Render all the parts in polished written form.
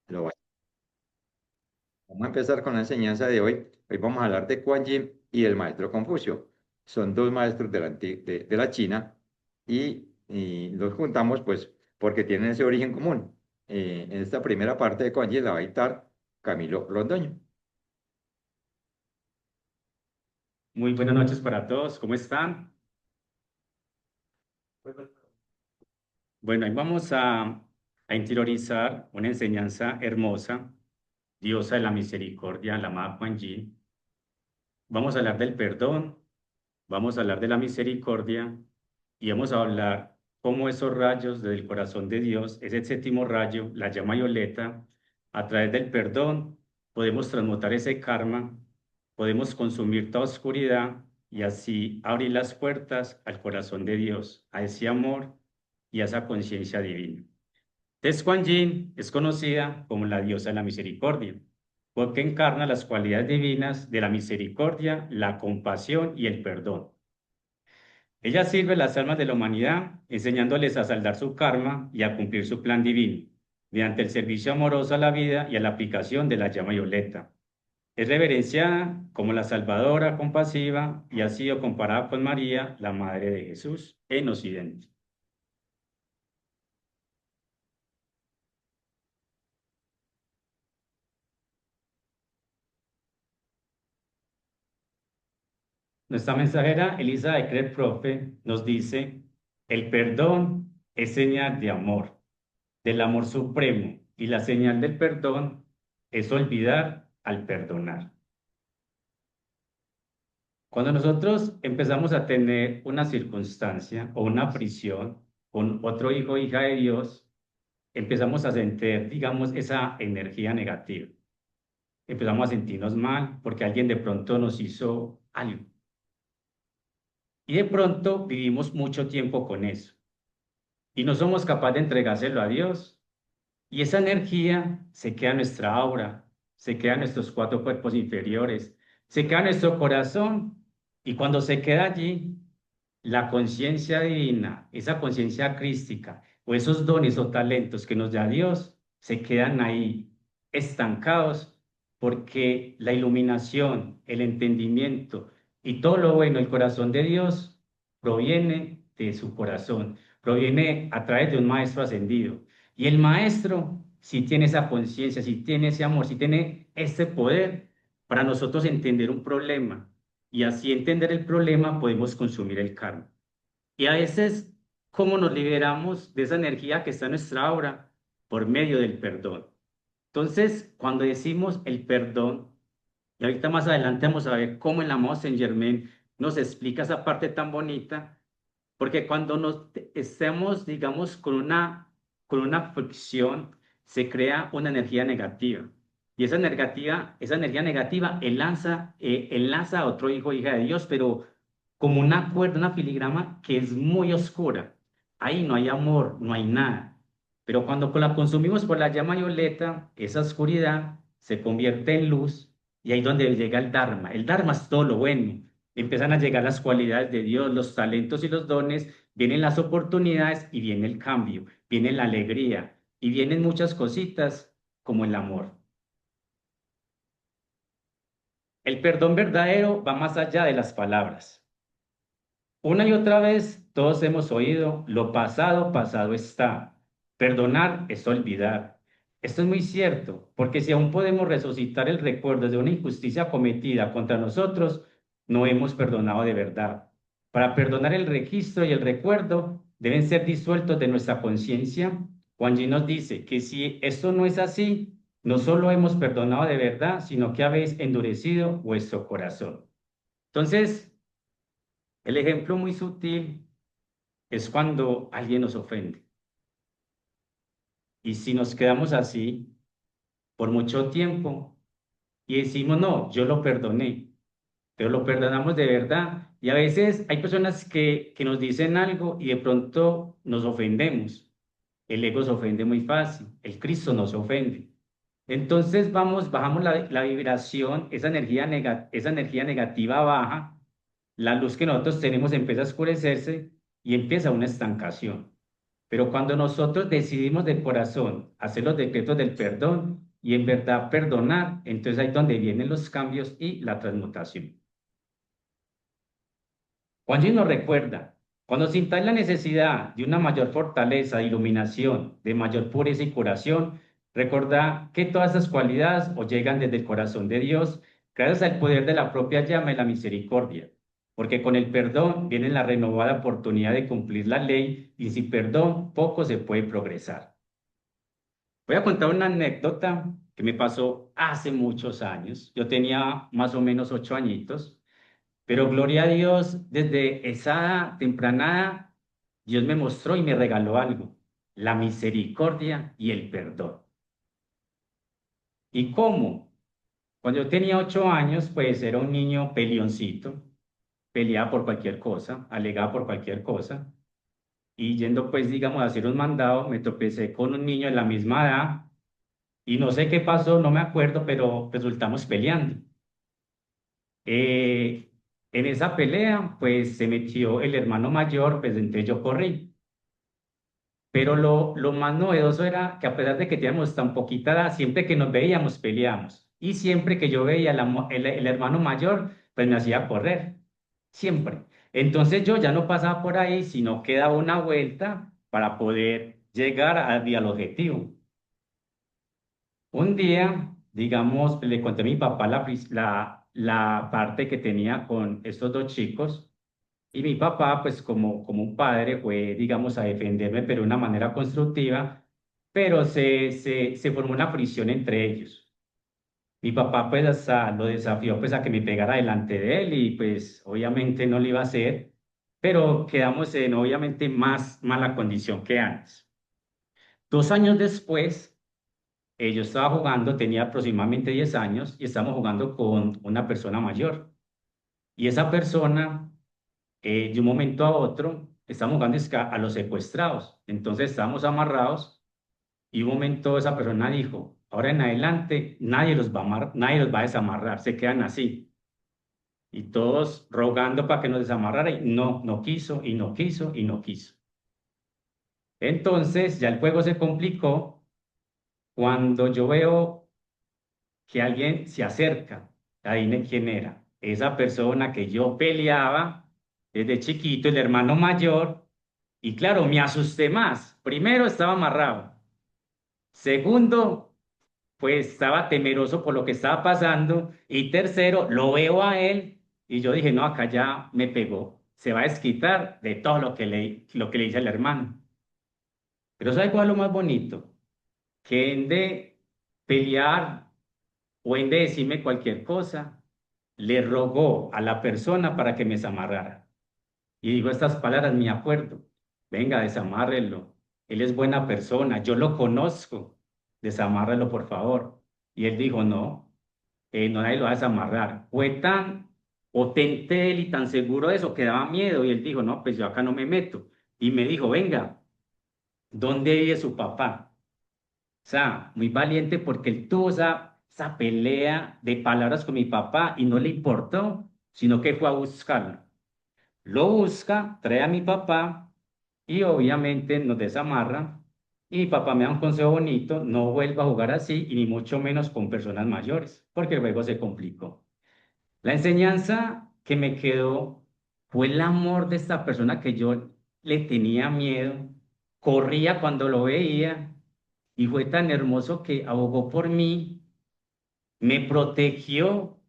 Lo va- Vamos a empezar con la enseñanza de hoy. Hoy vamos a hablar de Quan Yin y el maestro Confucio. Son dos maestros de la China y los juntamos pues porque tienen ese origen común. En esta primera parte de Quan Yin la va a dictar Camilo Londoño. Muy buenas noches para todos, ¿cómo están? Bueno, ahí vamos a interiorizar una enseñanza hermosa, diosa de la misericordia, la amada Kuan Yin. Vamos a hablar del perdón, vamos a hablar de la misericordia y vamos a hablar cómo esos rayos del corazón de Dios, ese séptimo rayo, la llama violeta, a través del perdón podemos transmutar ese karma, podemos consumir toda oscuridad y así abrir las puertas al corazón de Dios, a ese amor y a esa conciencia divina. Entonces, Kuan Yin es conocida como la diosa de la misericordia, porque encarna las cualidades divinas de la misericordia, la compasión y el perdón. Ella sirve a las almas de la humanidad, enseñándoles a saldar su karma y a cumplir su plan divino, mediante el servicio amoroso a la vida y a la aplicación de la llama violeta. Es reverenciada como la salvadora compasiva y ha sido comparada con María, la Madre de Jesús, en Occidente. Nuestra mensajera Elisa de Cret Profe nos dice, el perdón es señal de amor, del amor supremo, y la señal del perdón es olvidar al perdonar. Cuando nosotros empezamos a tener una circunstancia o una fricción con otro hijo o hija de Dios, empezamos a sentir, digamos, esa energía negativa. Empezamos a sentirnos mal porque alguien de pronto nos hizo algo. Y de pronto vivimos mucho tiempo con eso. Y no somos capaces de entregárselo a Dios. Y esa energía se queda en nuestra aura, se queda en nuestros cuatro cuerpos inferiores, se queda en nuestro corazón. Y cuando se queda allí, la conciencia divina, esa conciencia crística o esos dones o talentos que nos da Dios, se quedan ahí estancados porque la iluminación, el entendimiento y todo lo bueno, el corazón de Dios proviene de su corazón, proviene a través de un maestro ascendido. Y el maestro, si tiene esa conciencia, si tiene ese amor, si tiene ese poder para nosotros entender un problema y así entender el problema podemos consumir el karma. Y a veces, ¿cómo nos liberamos de esa energía que está en nuestra aura? Por medio del perdón. Entonces, cuando decimos el perdón, y ahorita más adelante vamos a ver cómo el amado Saint Germain nos explica esa parte tan bonita, porque cuando nos estemos, digamos, con una fricción, se crea una energía negativa. Y esa energía negativa enlaza a otro hijo o hija de Dios, pero como una cuerda, una filigrama que es muy oscura. Ahí no hay amor, no hay nada. Pero cuando la consumimos por la llama violeta, esa oscuridad se convierte en luz y ahí es donde llega el Dharma. El Dharma es todo lo bueno. Empiezan a llegar las cualidades de Dios, los talentos y los dones, vienen las oportunidades y viene el cambio, viene la alegría y vienen muchas cositas como el amor. El perdón verdadero va más allá de las palabras. Una y otra vez todos hemos oído, lo pasado, pasado está. Perdonar es olvidar. Esto es muy cierto, porque si aún podemos resucitar el recuerdo de una injusticia cometida contra nosotros, no hemos perdonado de verdad. Para perdonar el registro y el recuerdo deben ser disueltos de nuestra conciencia. Juan G nos dice que si esto no es así, no solo hemos perdonado de verdad, sino que habéis endurecido vuestro corazón. Entonces, el ejemplo muy sutil es cuando alguien nos ofende. Y si nos quedamos así por mucho tiempo y decimos, no, yo lo perdoné, pero lo perdonamos de verdad. Y a veces hay personas que nos dicen algo y de pronto nos ofendemos. El ego se ofende muy fácil, el Cristo nos ofende. Entonces bajamos la vibración, esa energía negativa baja, la luz que nosotros tenemos empieza a oscurecerse y empieza una estancación. Pero cuando nosotros decidimos de corazón hacer los decretos del perdón y en verdad perdonar, entonces ahí es donde vienen los cambios y la transmutación. Juanji nos recuerda, cuando sintáis la necesidad de una mayor fortaleza, iluminación, de mayor pureza y curación, recordad que todas esas cualidades os llegan desde el corazón de Dios, gracias al poder de la propia llama y la misericordia. Porque con el perdón viene la renovada oportunidad de cumplir la ley y sin perdón poco se puede progresar. Voy a contar una anécdota que me pasó hace muchos años. Yo tenía más o menos 8 añitos. Pero gloria a Dios, desde esa temprana, Dios me mostró y me regaló algo, la misericordia y el perdón. ¿Y cómo? Cuando yo tenía 8 años, pues era un niño peleoncito, peleaba por cualquier cosa, alegaba por cualquier cosa, y yendo pues, digamos, a hacer un mandado, me tropecé con un niño de la misma edad, y no sé qué pasó, no me acuerdo, pero resultamos peleando. En esa pelea, pues se metió el hermano mayor, pues entonces yo corrí. Pero lo más novedoso era que a pesar de que teníamos tan poquita edad, siempre que nos veíamos peleábamos. Y siempre que yo veía el hermano mayor, pues me hacía correr. Siempre. Entonces yo ya no pasaba por ahí, sino que daba una vuelta para poder llegar al objetivo. Un día, digamos, le conté a mi papá la parte que tenía con estos dos chicos. Y mi papá, pues como un padre, fue, digamos, a defenderme, pero de una manera constructiva, pero se formó una fricción entre ellos. Mi papá, pues, hasta lo desafió, pues, a que me pegara delante de él y, pues, obviamente no lo iba a hacer, pero quedamos en, obviamente, más mala condición que antes. 2 años después, yo estaba jugando, tenía aproximadamente 10 años y estábamos jugando con una persona mayor. Y esa persona de un momento a otro, estamos jugando es que a los secuestrados. Entonces estábamos amarrados y un momento esa persona dijo, ahora en adelante nadie los va a nadie los va a desamarrar, se quedan así. Y todos rogando para que nos desamarrara y no, no quiso y no quiso y no quiso. Entonces ya el juego se complicó cuando yo veo que alguien se acerca. Adivine quién era. Esa persona que yo peleaba desde chiquito, el hermano mayor. Y claro, me asusté más. Primero, estaba amarrado. Segundo, pues estaba temeroso por lo que estaba pasando. Y tercero, lo veo a él y yo dije, no, acá ya me pegó. Se va a desquitar de todo lo que le hice al hermano. Pero ¿sabe cuál es lo más bonito? Que en de pelear o en de decirme cualquier cosa, le rogó a la persona para que me desamarrara. Y dijo estas palabras, me acuerdo, venga, desamárrelo. Él es buena persona, yo lo conozco, desamárrelo por favor. Y él dijo, no, no nadie lo va a desamarrar. Fue tan potente él y tan seguro de eso que daba miedo. Y él dijo, no, pues yo acá no me meto. Y me dijo, venga, ¿dónde vive su papá? O sea, muy valiente porque él tuvo esa pelea de palabras con mi papá y no le importó, sino que fue a buscarlo. Lo busca, trae a mi papá y obviamente nos desamarra. Y mi papá me da un consejo bonito, no vuelva a jugar así y ni mucho menos con personas mayores, porque el juego se complicó. La enseñanza que me quedó fue el amor de esta persona que yo le tenía miedo, corría cuando lo veía y fue tan hermoso que abogó por mí, me protegió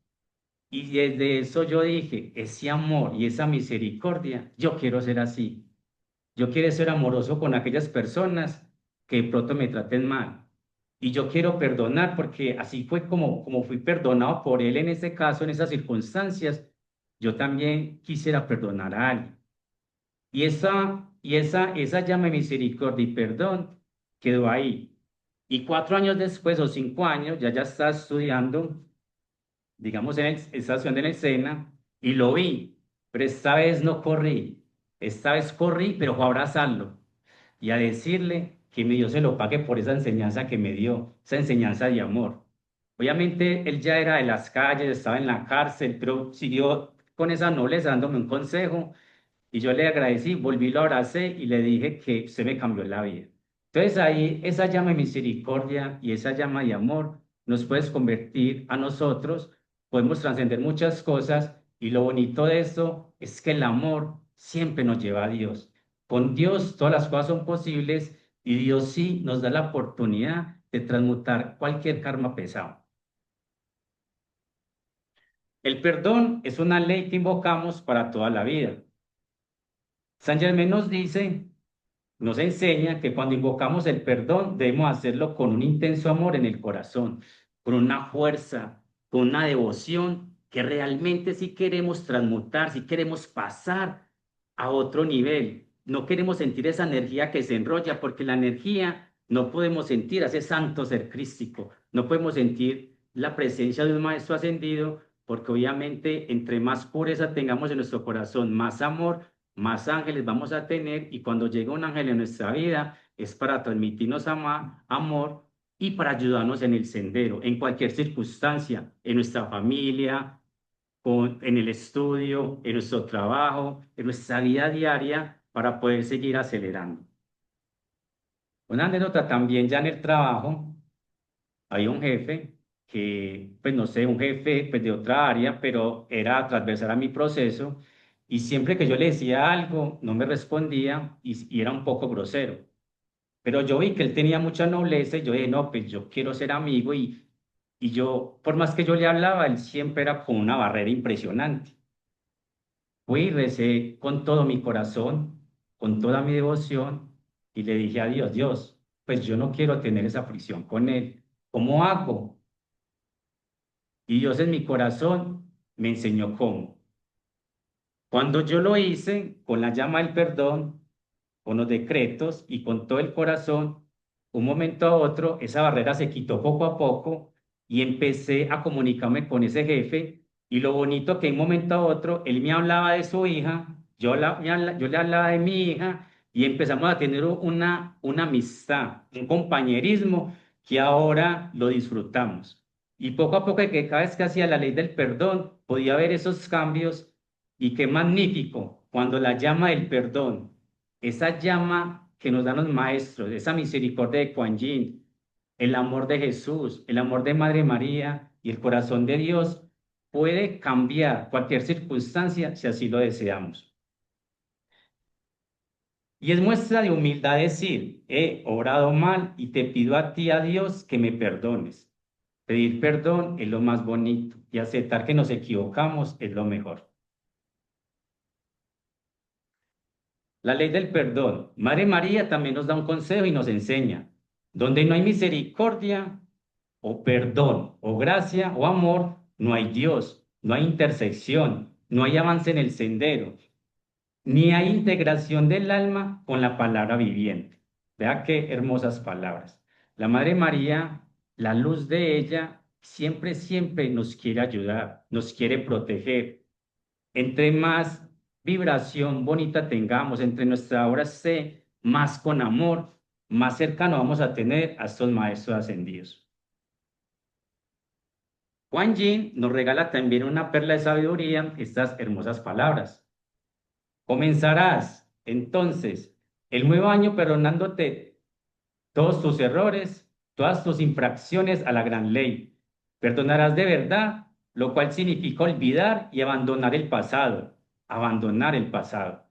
y desde eso yo dije, ese amor y esa misericordia, yo quiero ser así. Yo quiero ser amoroso con aquellas personas que de pronto me traten mal. Y yo quiero perdonar porque así fue como fui perdonado por él en ese caso, en esas circunstancias. Yo también quisiera perdonar a alguien. Y esa llama de misericordia y perdón quedó ahí. Y 4 años después o 5 años, ya está estudiando, digamos, está estudiando en el SENA y lo vi, pero esta vez no corrí. Esta vez corrí, pero fue a abrazarlo y a decirle que mi Dios se lo pague por esa enseñanza que me dio, esa enseñanza de amor. Obviamente él ya era de las calles, estaba en la cárcel, pero siguió con esa nobleza dándome un consejo Y yo le agradecí, volví, lo abracé y le dije que se me cambió la vida. Entonces ahí esa llama de misericordia y esa llama de amor nos puede convertir a nosotros, podemos trascender muchas cosas y lo bonito de esto es que el amor siempre nos lleva a Dios. Con Dios todas las cosas son posibles y Dios sí nos da la oportunidad de transmutar cualquier karma pesado. El perdón es una ley que invocamos para toda la vida. San Germán nos dice, nos enseña que cuando invocamos el perdón debemos hacerlo con un intenso amor en el corazón, con una fuerza, con una devoción que realmente sí queremos transmutar, sí queremos pasar a otro nivel. No queremos sentir esa energía que se enrolla, porque la energía no podemos sentir a ese santo ser crístico, no podemos sentir la presencia de un maestro ascendido, porque obviamente entre más pureza tengamos en nuestro corazón, más amor, más ángeles vamos a tener, y cuando llega un ángel en nuestra vida es para transmitirnos amor y para ayudarnos en el sendero, en cualquier circunstancia, en nuestra familia, en el estudio, en nuestro trabajo, en nuestra vida diaria, para poder seguir acelerando. Una anécdota también ya en el trabajo, había un jefe que, pues no sé, un jefe pues de otra área, pero era transversal a mi proceso, y siempre que yo le decía algo, no me respondía y era un poco grosero. Pero yo vi que él tenía mucha nobleza y yo dije, no, pues yo quiero ser amigo, y yo, por más que yo le hablaba, él siempre era con una barrera impresionante. Fui y recé con todo mi corazón, con toda mi devoción, y le dije a Dios, Dios, pues yo no quiero tener esa fricción con él. ¿Cómo hago? Y Dios en mi corazón me enseñó cómo. Cuando yo lo hice con la llama del perdón, con los decretos y con todo el corazón, un momento a otro esa barrera se quitó poco a poco y empecé a comunicarme con ese jefe. Y lo bonito que de un momento a otro él me hablaba de su hija, yo le hablaba de mi hija, y empezamos a tener una amistad, un compañerismo que ahora lo disfrutamos. Y poco a poco, que cada vez que hacía la ley del perdón, podía ver esos cambios. Y qué magnífico cuando la llama del perdón, esa llama que nos dan los maestros, esa misericordia de Kuan Yin, el amor de Jesús, el amor de Madre María y el corazón de Dios, puede cambiar cualquier circunstancia si así lo deseamos. Y es muestra de humildad decir, he obrado mal y te pido a ti, a Dios, que me perdones. Pedir perdón es lo más bonito y aceptar que nos equivocamos es lo mejor. La ley del perdón. Madre María también nos da un consejo y nos enseña, donde no hay misericordia o perdón o gracia o amor, no hay Dios, no hay intersección, no hay avance en el sendero, ni hay integración del alma con la palabra viviente. Vea qué hermosas palabras. La Madre María, la luz de ella, siempre, siempre nos quiere ayudar, nos quiere proteger. Entre más vibración bonita tengamos, entre nuestra obra esté más con amor, más cercano vamos a tener a estos maestros ascendidos. Kuan Yin nos regala también una perla de sabiduría, estas hermosas palabras. Comenzarás entonces el nuevo año perdonándote todos tus errores, todas tus infracciones a la gran ley. Perdonarás de verdad, lo cual significa olvidar y abandonar el pasado, abandonar el pasado.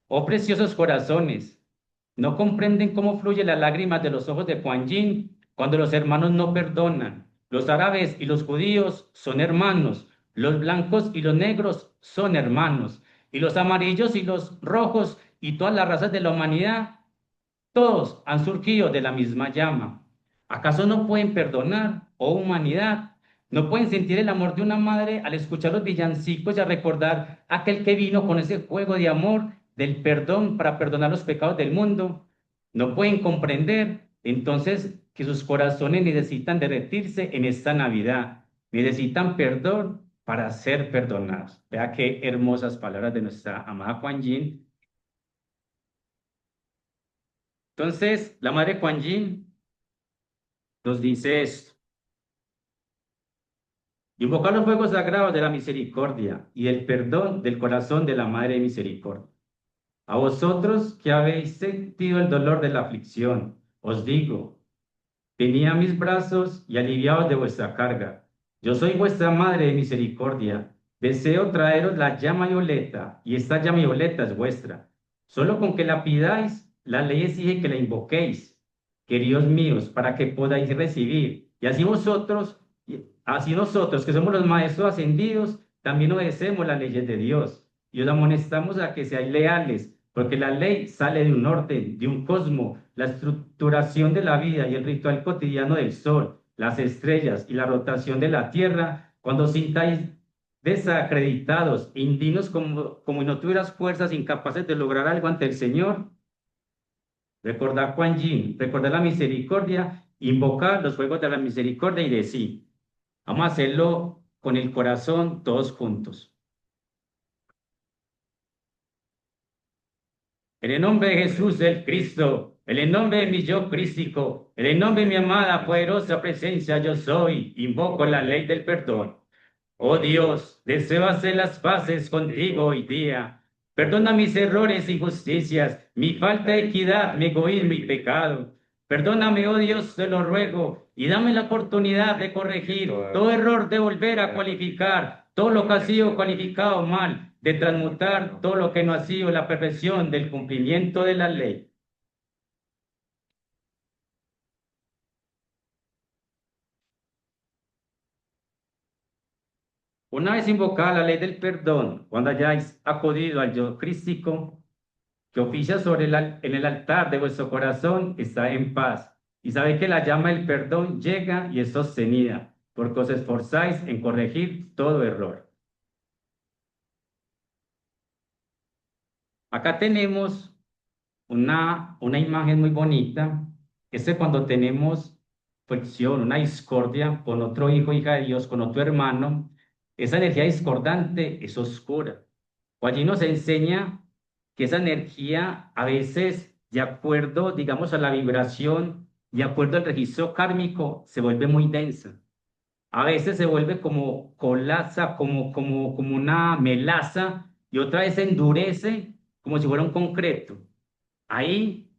Oh preciosos corazones, ¿no comprenden cómo fluyen las lágrimas de los ojos de Kuan Yin cuando los hermanos no perdonan? Los árabes y los judíos son hermanos, los blancos y los negros son hermanos, y los amarillos y los rojos y todas las razas de la humanidad, todos han surgido de la misma llama. ¿Acaso no pueden perdonar, oh humanidad? ¿No pueden sentir el amor de una madre al escuchar los villancicos y a recordar aquel que vino con ese juego de amor, del perdón para perdonar los pecados del mundo? ¿No pueden comprender entonces que sus corazones necesitan derretirse en esta Navidad? Necesitan perdón para ser perdonados. Vea qué hermosas palabras de nuestra amada Kuan Yin. Entonces, la madre Kuan Yin nos dice esto: invocar los fuegos sagrados de la misericordia y el perdón del corazón de la Madre de Misericordia. A vosotros que habéis sentido el dolor de la aflicción, os digo, venid a mis brazos y aliviaos de vuestra carga. Yo soy vuestra madre de misericordia. Deseo traeros la llama violeta, y esta llama violeta es vuestra. Solo con que la pidáis, la ley exige que la invoquéis, queridos míos, para que podáis recibir. Y así nosotros, que somos los maestros ascendidos, también obedecemos las leyes de Dios. Y os amonestamos a que seáis leales, porque la ley sale de un orden, de un cosmos, la estructuración de la vida y el ritual cotidiano del sol, las estrellas y la rotación de la tierra. Cuando sintáis desacreditados, indignos como si no tuvieras fuerzas, incapaces de lograr algo ante el Señor, recordad Kuan Yin, recordad la misericordia, invocar los fuegos de la misericordia y decir, vamos a hacerlo con el corazón todos juntos. En el nombre de Jesús el Cristo, en el nombre de mi yo crístico, en el nombre de mi amada poderosa presencia yo soy, invoco la ley del perdón. Oh Dios, deseo hacer las paces contigo hoy día. Perdona mis errores e injusticias, mi falta de equidad, mi egoísmo y pecado. Perdóname, oh Dios, te lo ruego, y dame la oportunidad de corregir todo error, de volver a cualificar todo lo que ha sido cualificado mal, de transmutar todo lo que no ha sido la perfección del cumplimiento de la ley. Una vez invocada la ley del perdón, cuando hayáis acudido al yo crístico, que oficia en el altar de vuestro corazón, está en paz. Y sabe que la llama del perdón llega y es sostenida, porque os esforzáis en corregir todo error. Acá tenemos una imagen muy bonita. Este es cuando tenemos fricción, una discordia con otro hijo, hija de Dios, con otro hermano. Esa energía discordante es oscura. O allí nos enseña que esa energía a veces, de acuerdo, digamos, a la vibración, de acuerdo al registro kármico, se vuelve muy densa. A veces se vuelve como colasa, como una melaza, y otra vez se endurece como si fuera un concreto. Ahí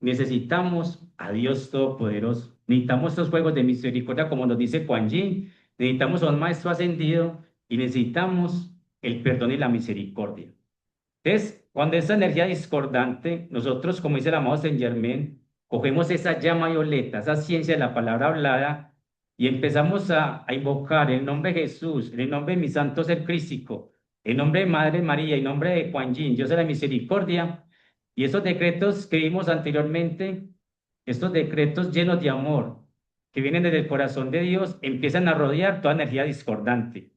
necesitamos a Dios Todopoderoso. Necesitamos estos juegos de misericordia, como nos dice Kuan Yin. Necesitamos a un maestro ascendido y necesitamos el perdón y la misericordia. Entonces, cuando esa energía discordante, nosotros, como dice el amado Saint Germain, cogemos esa llama violeta, esa ciencia de la palabra hablada, y empezamos a invocar el nombre de Jesús, en el nombre de mi santo ser crístico, en nombre de Madre María, en nombre de Kuan Yin, Dios de la misericordia, y esos decretos que vimos anteriormente, estos decretos llenos de amor, que vienen desde el corazón de Dios, empiezan a rodear toda energía discordante.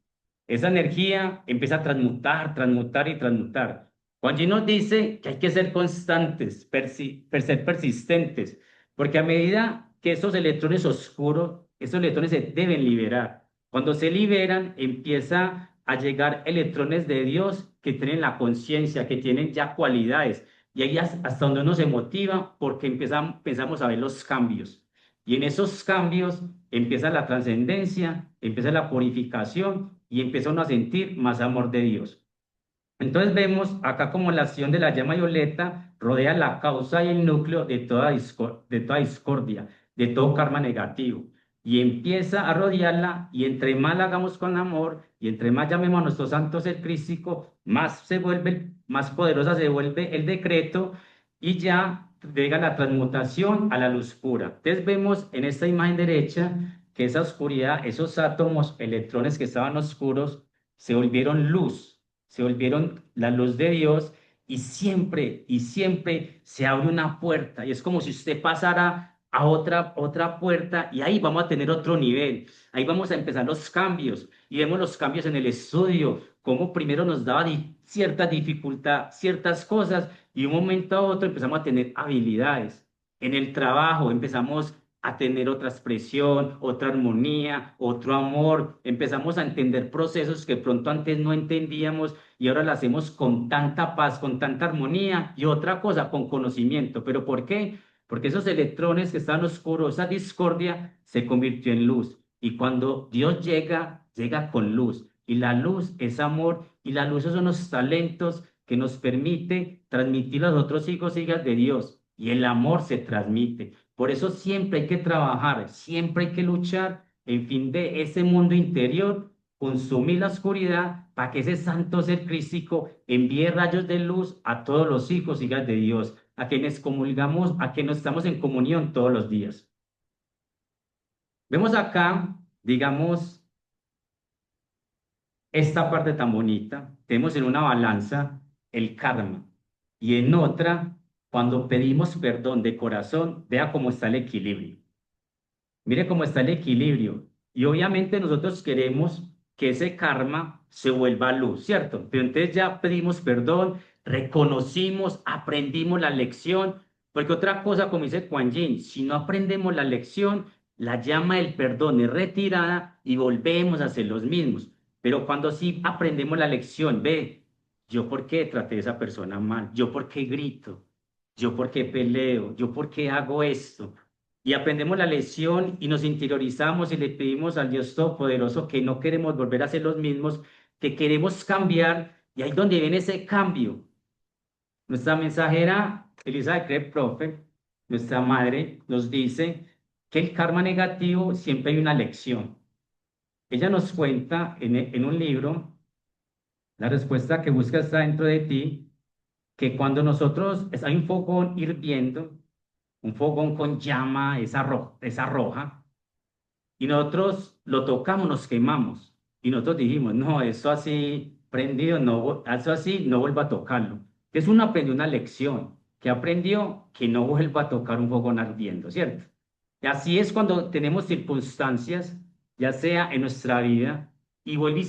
Esa energía empieza a transmutar, transmutar y transmutar. Juan G nos dice que hay que ser constantes, ser persistentes, porque a medida que esos electrones oscuros, esos electrones se deben liberar. Cuando se liberan, empieza a llegar electrones de Dios que tienen la conciencia, que tienen ya cualidades. Y ahí hasta donde uno se motiva porque empezamos a ver los cambios. Y en esos cambios empieza la trascendencia, empieza la purificación y empieza uno a sentir más amor de Dios. Entonces vemos acá como la acción de la llama violeta rodea la causa y el núcleo de toda discordia, de todo karma negativo. Y empieza a rodearla y entre más la hagamos con amor y entre más llamemos a nuestro santo ser crístico, más poderosa se vuelve el decreto y ya llega la transmutación a la luz pura. Entonces vemos en esta imagen derecha que esa oscuridad, esos átomos, electrones que estaban oscuros, se volvieron luz, se volvieron la luz de Dios y siempre se abre una puerta y es como si usted pasara a otra puerta y ahí vamos a tener otro nivel, ahí vamos a empezar los cambios y vemos los cambios en el estudio, como primero nos daba cierta dificultad, ciertas cosas y de un momento a otro empezamos a tener habilidades. En el trabajo empezamos a tener otra expresión, otra armonía, otro amor. Empezamos a entender procesos que pronto antes no entendíamos y ahora lo hacemos con tanta paz, con tanta armonía y otra cosa, con conocimiento. ¿Pero por qué? Porque esos electrones que están oscuros, esa discordia, se convirtió en luz. Y cuando Dios llega, llega con luz. Y la luz es amor y la luz son los talentos que nos permite transmitir a los otros hijos e hijas de Dios. Y el amor se transmite. Por eso siempre hay que trabajar, siempre hay que luchar en fin de ese mundo interior, consumir la oscuridad para que ese santo ser crístico envíe rayos de luz a todos los hijos e hijas de Dios, a quienes comulgamos, a quienes estamos en comunión todos los días. Vemos acá, digamos, esta parte tan bonita. Tenemos en una balanza el karma y en otra, cuando pedimos perdón de corazón, vea cómo está el equilibrio. Mire cómo está el equilibrio. Y obviamente nosotros queremos que ese karma se vuelva luz, ¿cierto? Pero entonces ya pedimos perdón, reconocimos, aprendimos la lección, porque otra cosa, como dice Kuan Yin, si no aprendemos la lección, la llama del perdón es retirada y volvemos a ser los mismos. Pero cuando sí aprendemos la lección, ve, yo por qué traté a esa persona mal, yo por qué grito, yo por qué peleo, yo por qué hago esto y aprendemos la lección y nos interiorizamos y le pedimos al Dios Todopoderoso que no queremos volver a ser los mismos, que queremos cambiar, y ahí es donde viene ese cambio. Nuestra mensajera, Elizabeth Craig Prophet, nuestra madre, nos dice que el karma negativo siempre hay una lección. Ella nos cuenta en un libro, la respuesta que busca está dentro de ti, que cuando nosotros, hay un fogón hirviendo, un fogón con llama, esa roja, y nosotros lo tocamos, nos quemamos. Y nosotros dijimos, no, eso así prendido, no, eso así no vuelva a tocarlo. Entonces uno aprendió una lección, que aprendió que no vuelva a tocar un fogón ardiendo, ¿cierto? Y así es cuando tenemos circunstancias, ya sea en nuestra vida, y vuelve y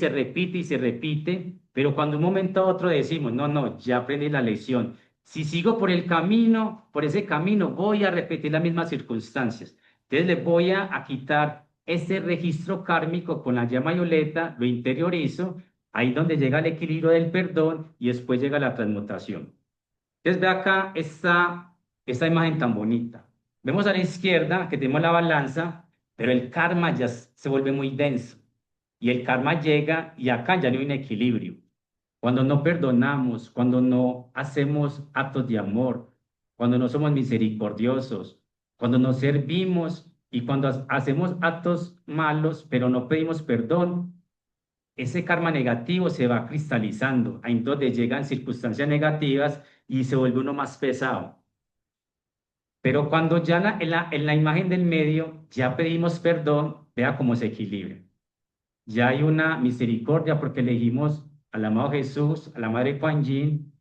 se repite, pero cuando un momento a otro decimos, no, no, ya aprendí la lección. Si sigo por el camino, por ese camino, voy a repetir las mismas circunstancias. Entonces le voy a quitar ese registro kármico con la llama violeta, lo interiorizo, ahí donde llega el equilibrio del perdón y después llega la transmutación. Entonces ve acá esta imagen tan bonita. Vemos a la izquierda que tenemos la balanza, pero el karma ya se vuelve muy denso. Y el karma llega y acá ya no hay un equilibrio. Cuando no perdonamos, cuando no hacemos actos de amor, cuando no somos misericordiosos, cuando nos servimos y cuando hacemos actos malos, pero no pedimos perdón, ese karma negativo se va cristalizando. Ahí donde llegan circunstancias negativas y se vuelve uno más pesado. Pero cuando ya en la imagen del medio ya pedimos perdón, vea cómo se equilibra. Ya hay una misericordia porque elegimos al amado Jesús, a la Madre Kuan Yin,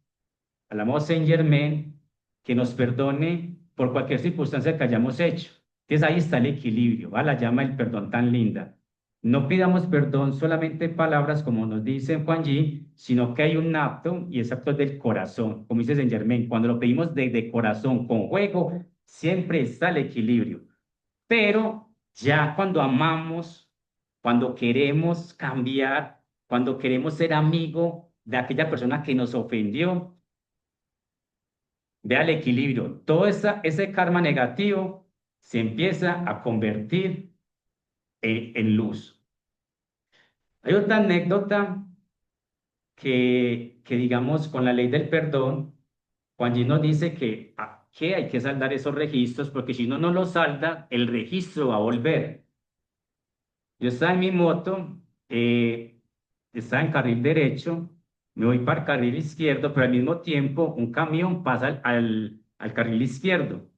al amado Saint Germain, que nos perdone por cualquier circunstancia que hayamos hecho. Entonces ahí está el equilibrio, ¿va? La llama del perdón tan linda. No pidamos perdón solamente en palabras, como nos dice Kuan Yin, sino que hay un acto, y ese acto es del corazón, como dice Saint Germain. Cuando lo pedimos de corazón, con juego, siempre está el equilibrio. Pero ya cuando amamos, cuando queremos cambiar, cuando queremos ser amigo de aquella persona que nos ofendió, vea el equilibrio. Todo ese karma negativo se empieza a convertir en luz. Hay otra anécdota que digamos, con la ley del perdón, Juan Gil nos dice que hay que saldar esos registros, porque si uno no los salda, el registro va a volver. Yo estaba en mi moto, estaba en carril derecho, me voy para el carril izquierdo, pero al mismo tiempo un camión pasa al carril izquierdo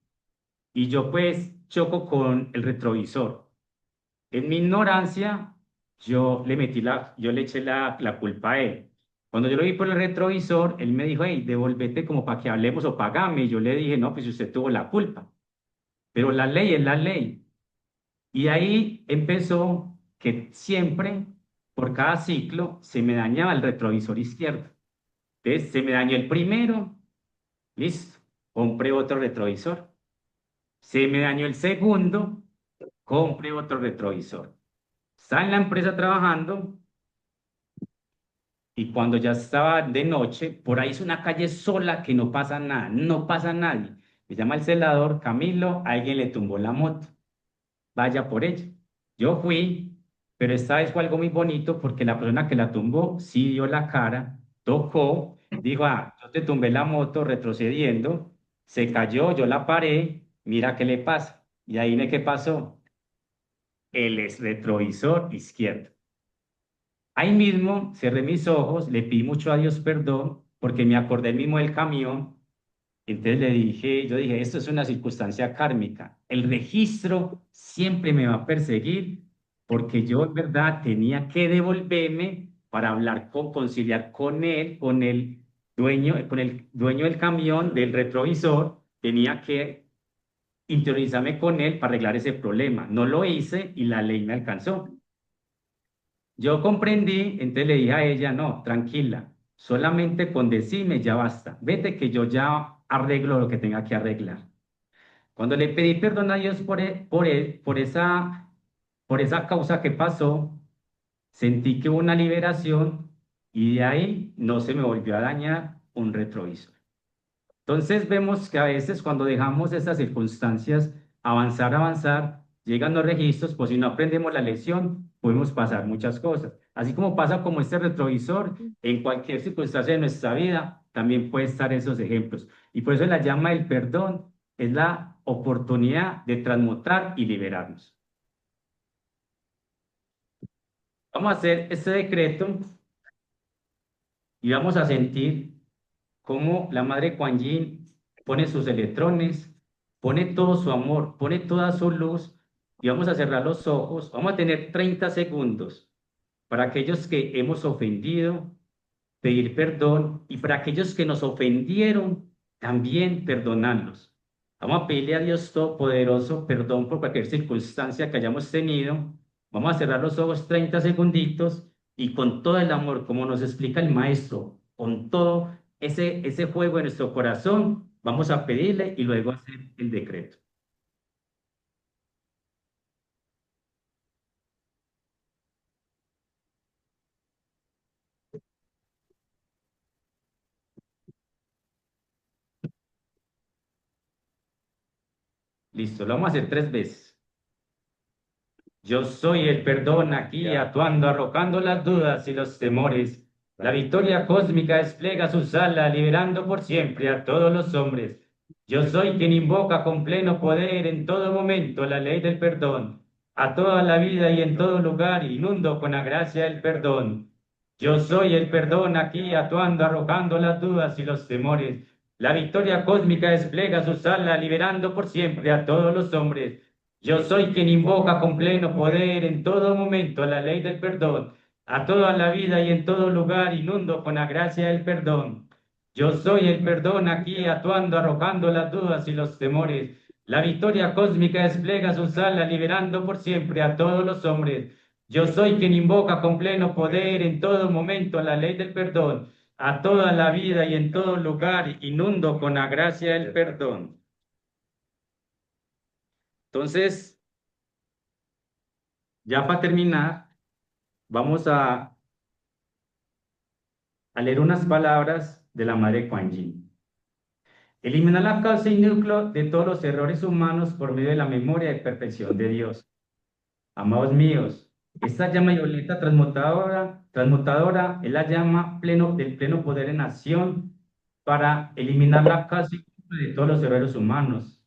y yo pues choco con el retrovisor. En mi ignorancia, yo le eché la culpa a él. Cuando yo lo vi por el retrovisor, él me dijo, hey, devuélvete como para que hablemos o pagame. Y yo le dije, no, pues usted tuvo la culpa. Pero la ley es la ley. Y ahí empezó que siempre, por cada ciclo, se me dañaba el retrovisor izquierdo. Entonces, se me dañó el primero, listo, compré otro retrovisor. Se me dañó el segundo, compré otro retrovisor. Estaba en la empresa trabajando y cuando ya estaba de noche, por ahí es una calle sola que no pasa nada, no pasa nadie. Me llama el celador, Camilo, alguien le tumbó la moto, vaya por ella. Yo fui, pero esta vez fue algo muy bonito porque la persona que la tumbó sí dio la cara tocó, dijo, ah, yo te tumbé la moto retrocediendo, se cayó, yo la paré, mira qué le pasa. Y ahí, ¿qué pasó? Retrovisor izquierdo. Ahí mismo cerré mis ojos, le pedí mucho a Dios perdón, porque me acordé mismo del camión. Entonces yo dije, esto es una circunstancia kármica. El registro siempre me va a perseguir porque yo en verdad tenía que devolverme para hablar conciliar con él, con el dueño del camión, del retrovisor. Tenía que interiorizarme con él para arreglar ese problema. No lo hice y la ley me alcanzó. Yo comprendí, entonces le dije a ella, no, tranquila, solamente con decirme ya basta, vete que yo ya arreglo lo que tenga que arreglar. Cuando le pedí perdón a Dios por esa causa que pasó, sentí que hubo una liberación y de ahí no se me volvió a dañar un retrovisor. Entonces vemos que a veces cuando dejamos estas circunstancias avanzar, llegan los registros, pues si no aprendemos la lección, podemos pasar muchas cosas. Así como pasa como este retrovisor, en cualquier circunstancia de nuestra vida, también puede estar esos ejemplos. Y por eso la llama del perdón es la oportunidad de transmutar y liberarnos. Vamos a hacer este decreto y vamos a sentir cómo la madre Kuan Yin pone sus electrones, pone todo su amor, pone toda su luz y vamos a cerrar los ojos. Vamos a tener 30 segundos para aquellos que hemos ofendido, pedir perdón y para aquellos que nos ofendieron, también perdonarlos. Vamos a pedirle a Dios Todopoderoso perdón por cualquier circunstancia que hayamos tenido. Vamos a cerrar los ojos 30 segunditos y con todo el amor, como nos explica el maestro, con todo ese fuego en nuestro corazón, vamos a pedirle y luego hacer el decreto. Listo, lo vamos a hacer 3 veces. Yo soy el perdón aquí actuando, arrojando las dudas y los temores. La victoria cósmica despliega su sala, liberando por siempre a todos los hombres. Yo soy quien invoca con pleno poder en todo momento la ley del perdón. A toda la vida y en todo lugar inundo con la gracia del perdón. Yo soy el perdón aquí actuando, arrojando las dudas y los temores. La victoria cósmica despliega su sala, liberando por siempre a todos los hombres. Yo soy quien invoca con pleno poder en todo momento la ley del perdón. A toda la vida y en todo lugar inundo con la gracia del perdón. Yo soy el perdón aquí actuando, arrojando las dudas y los temores. La victoria cósmica despliega su sala, liberando por siempre a todos los hombres. Yo soy quien invoca con pleno poder en todo momento la ley del perdón. A toda la vida y en todo lugar inundo con la gracia del perdón. Entonces, ya para terminar, vamos a leer unas palabras de la madre Kuan Yin. Eliminar la causa y núcleo de todos los errores humanos por medio de la memoria de perfección de Dios. Amados míos, esta llama violeta transmutadora es la llama del pleno poder en acción para eliminar la causa y núcleo de todos los errores humanos,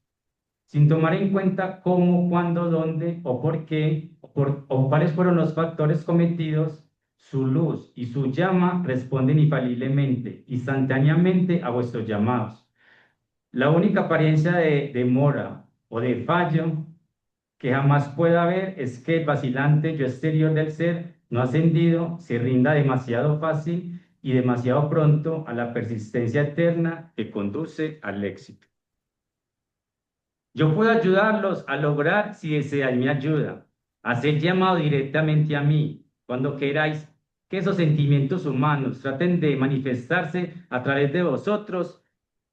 sin tomar en cuenta cómo, cuándo, dónde o por qué, o cuáles fueron los factores cometidos. Su luz y su llama responden infaliblemente, instantáneamente a vuestros llamados. La única apariencia de demora o de fallo que jamás pueda haber es que el vacilante yo exterior del ser no ascendido se rinda demasiado fácil y demasiado pronto a la persistencia eterna que conduce al éxito. Yo puedo ayudarlos a lograr, si desean mi ayuda, hacer llamado directamente a mí, cuando queráis que esos sentimientos humanos traten de manifestarse a través de vosotros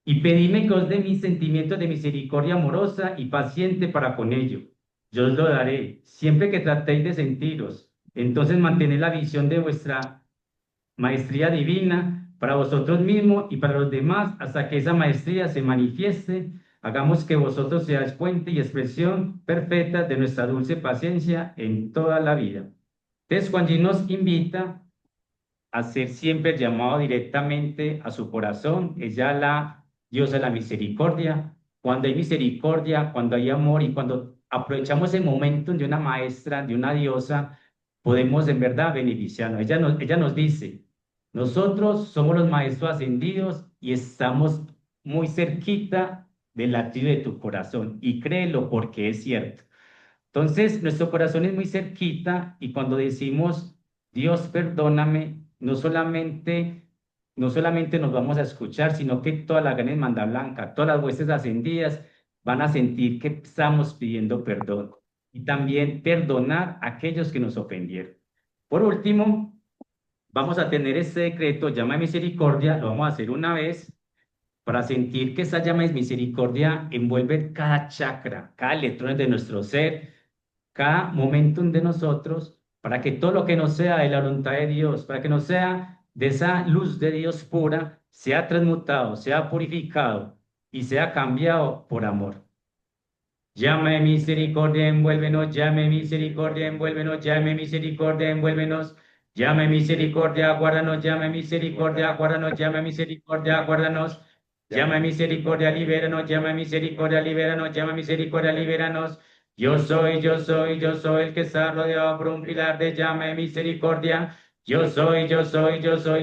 y pedidme que os dé mis sentimientos de misericordia amorosa y paciente para con ello. Yo os lo daré, siempre que tratéis de sentiros. Entonces mantened la visión de vuestra maestría divina para vosotros mismos y para los demás hasta que esa maestría se manifieste. Hagamos que vosotros seáis fuente y expresión perfecta de nuestra dulce paciencia en toda la vida. Entonces, Juan Gil nos invita hacer siempre el llamado directamente a su corazón. Ella la diosa de la misericordia. Cuando hay misericordia, cuando hay amor y cuando aprovechamos el momento de una maestra, de una diosa, podemos en verdad beneficiarnos. Ella nos dice, nosotros somos los maestros ascendidos y estamos muy cerquita del latido de tu corazón. Y créelo porque es cierto. Entonces, nuestro corazón es muy cerquita y cuando decimos, Dios, perdóname, no solamente nos vamos a escuchar, sino que toda la gran hermandad blanca, todas las huestes ascendidas van a sentir que estamos pidiendo perdón y también perdonar a aquellos que nos ofendieron. Por último, vamos a tener este decreto, llama de misericordia, lo vamos a hacer una vez para sentir que esa llama de misericordia envuelve cada chakra, cada electrón de nuestro ser, cada momento de nosotros, para que todo lo que no sea de la voluntad de Dios, para que no sea de esa luz de Dios pura, sea transmutado, sea purificado y sea cambiado por amor. Llame misericordia, envuélvenos, llame misericordia, envuélvenos, llame misericordia, envuélvenos, llame misericordia, guárdanos, llame misericordia, guárdanos, llame misericordia, guárdanos, llame misericordia, libéranos, llame misericordia, libéranos, llame misericordia, libéranos. Yo soy el que está rodeado por un pilar de llama de misericordia. Yo soy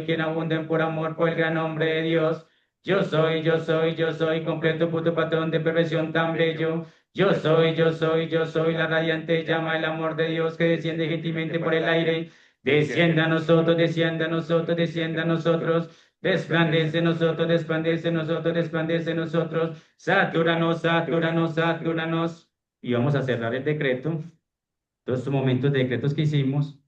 quien abunda en por amor por el gran nombre de Dios. Yo soy, completo puto patrón de perfección tan bello. Yo soy la radiante llama del amor de Dios que desciende gentilmente por el aire. Descienda a nosotros, descienda a nosotros, descienda a nosotros. Resplandece en nosotros, resplandece en nosotros, resplandece en nosotros. Satúranos, satúranos, satúranos. Y vamos a cerrar el decreto, todos estos momentos de decretos que hicimos.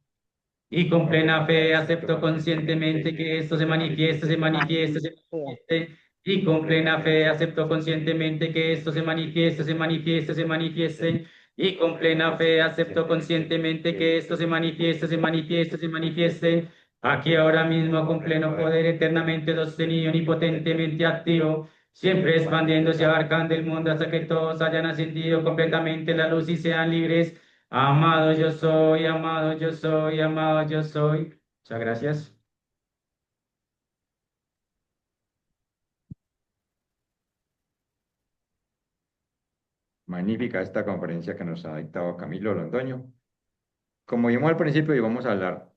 Y con plena fe acepto conscientemente que esto se manifieste, se manifieste, se manifieste. Y con plena fe acepto conscientemente que esto se manifieste, se manifieste, se manifieste. Y con plena fe acepto conscientemente que esto se manifieste, se manifieste, se manifieste. Aquí ahora mismo con pleno poder eternamente sostenido, omnipotentemente activo, siempre expandiéndose, abarcando el mundo hasta que todos hayan ascendido completamente la luz y sean libres. Amado yo soy, amado yo soy, amado yo soy. Muchas gracias. Magnífica esta conferencia que nos ha dictado Camilo Londoño. Como vimos al principio, íbamos a hablar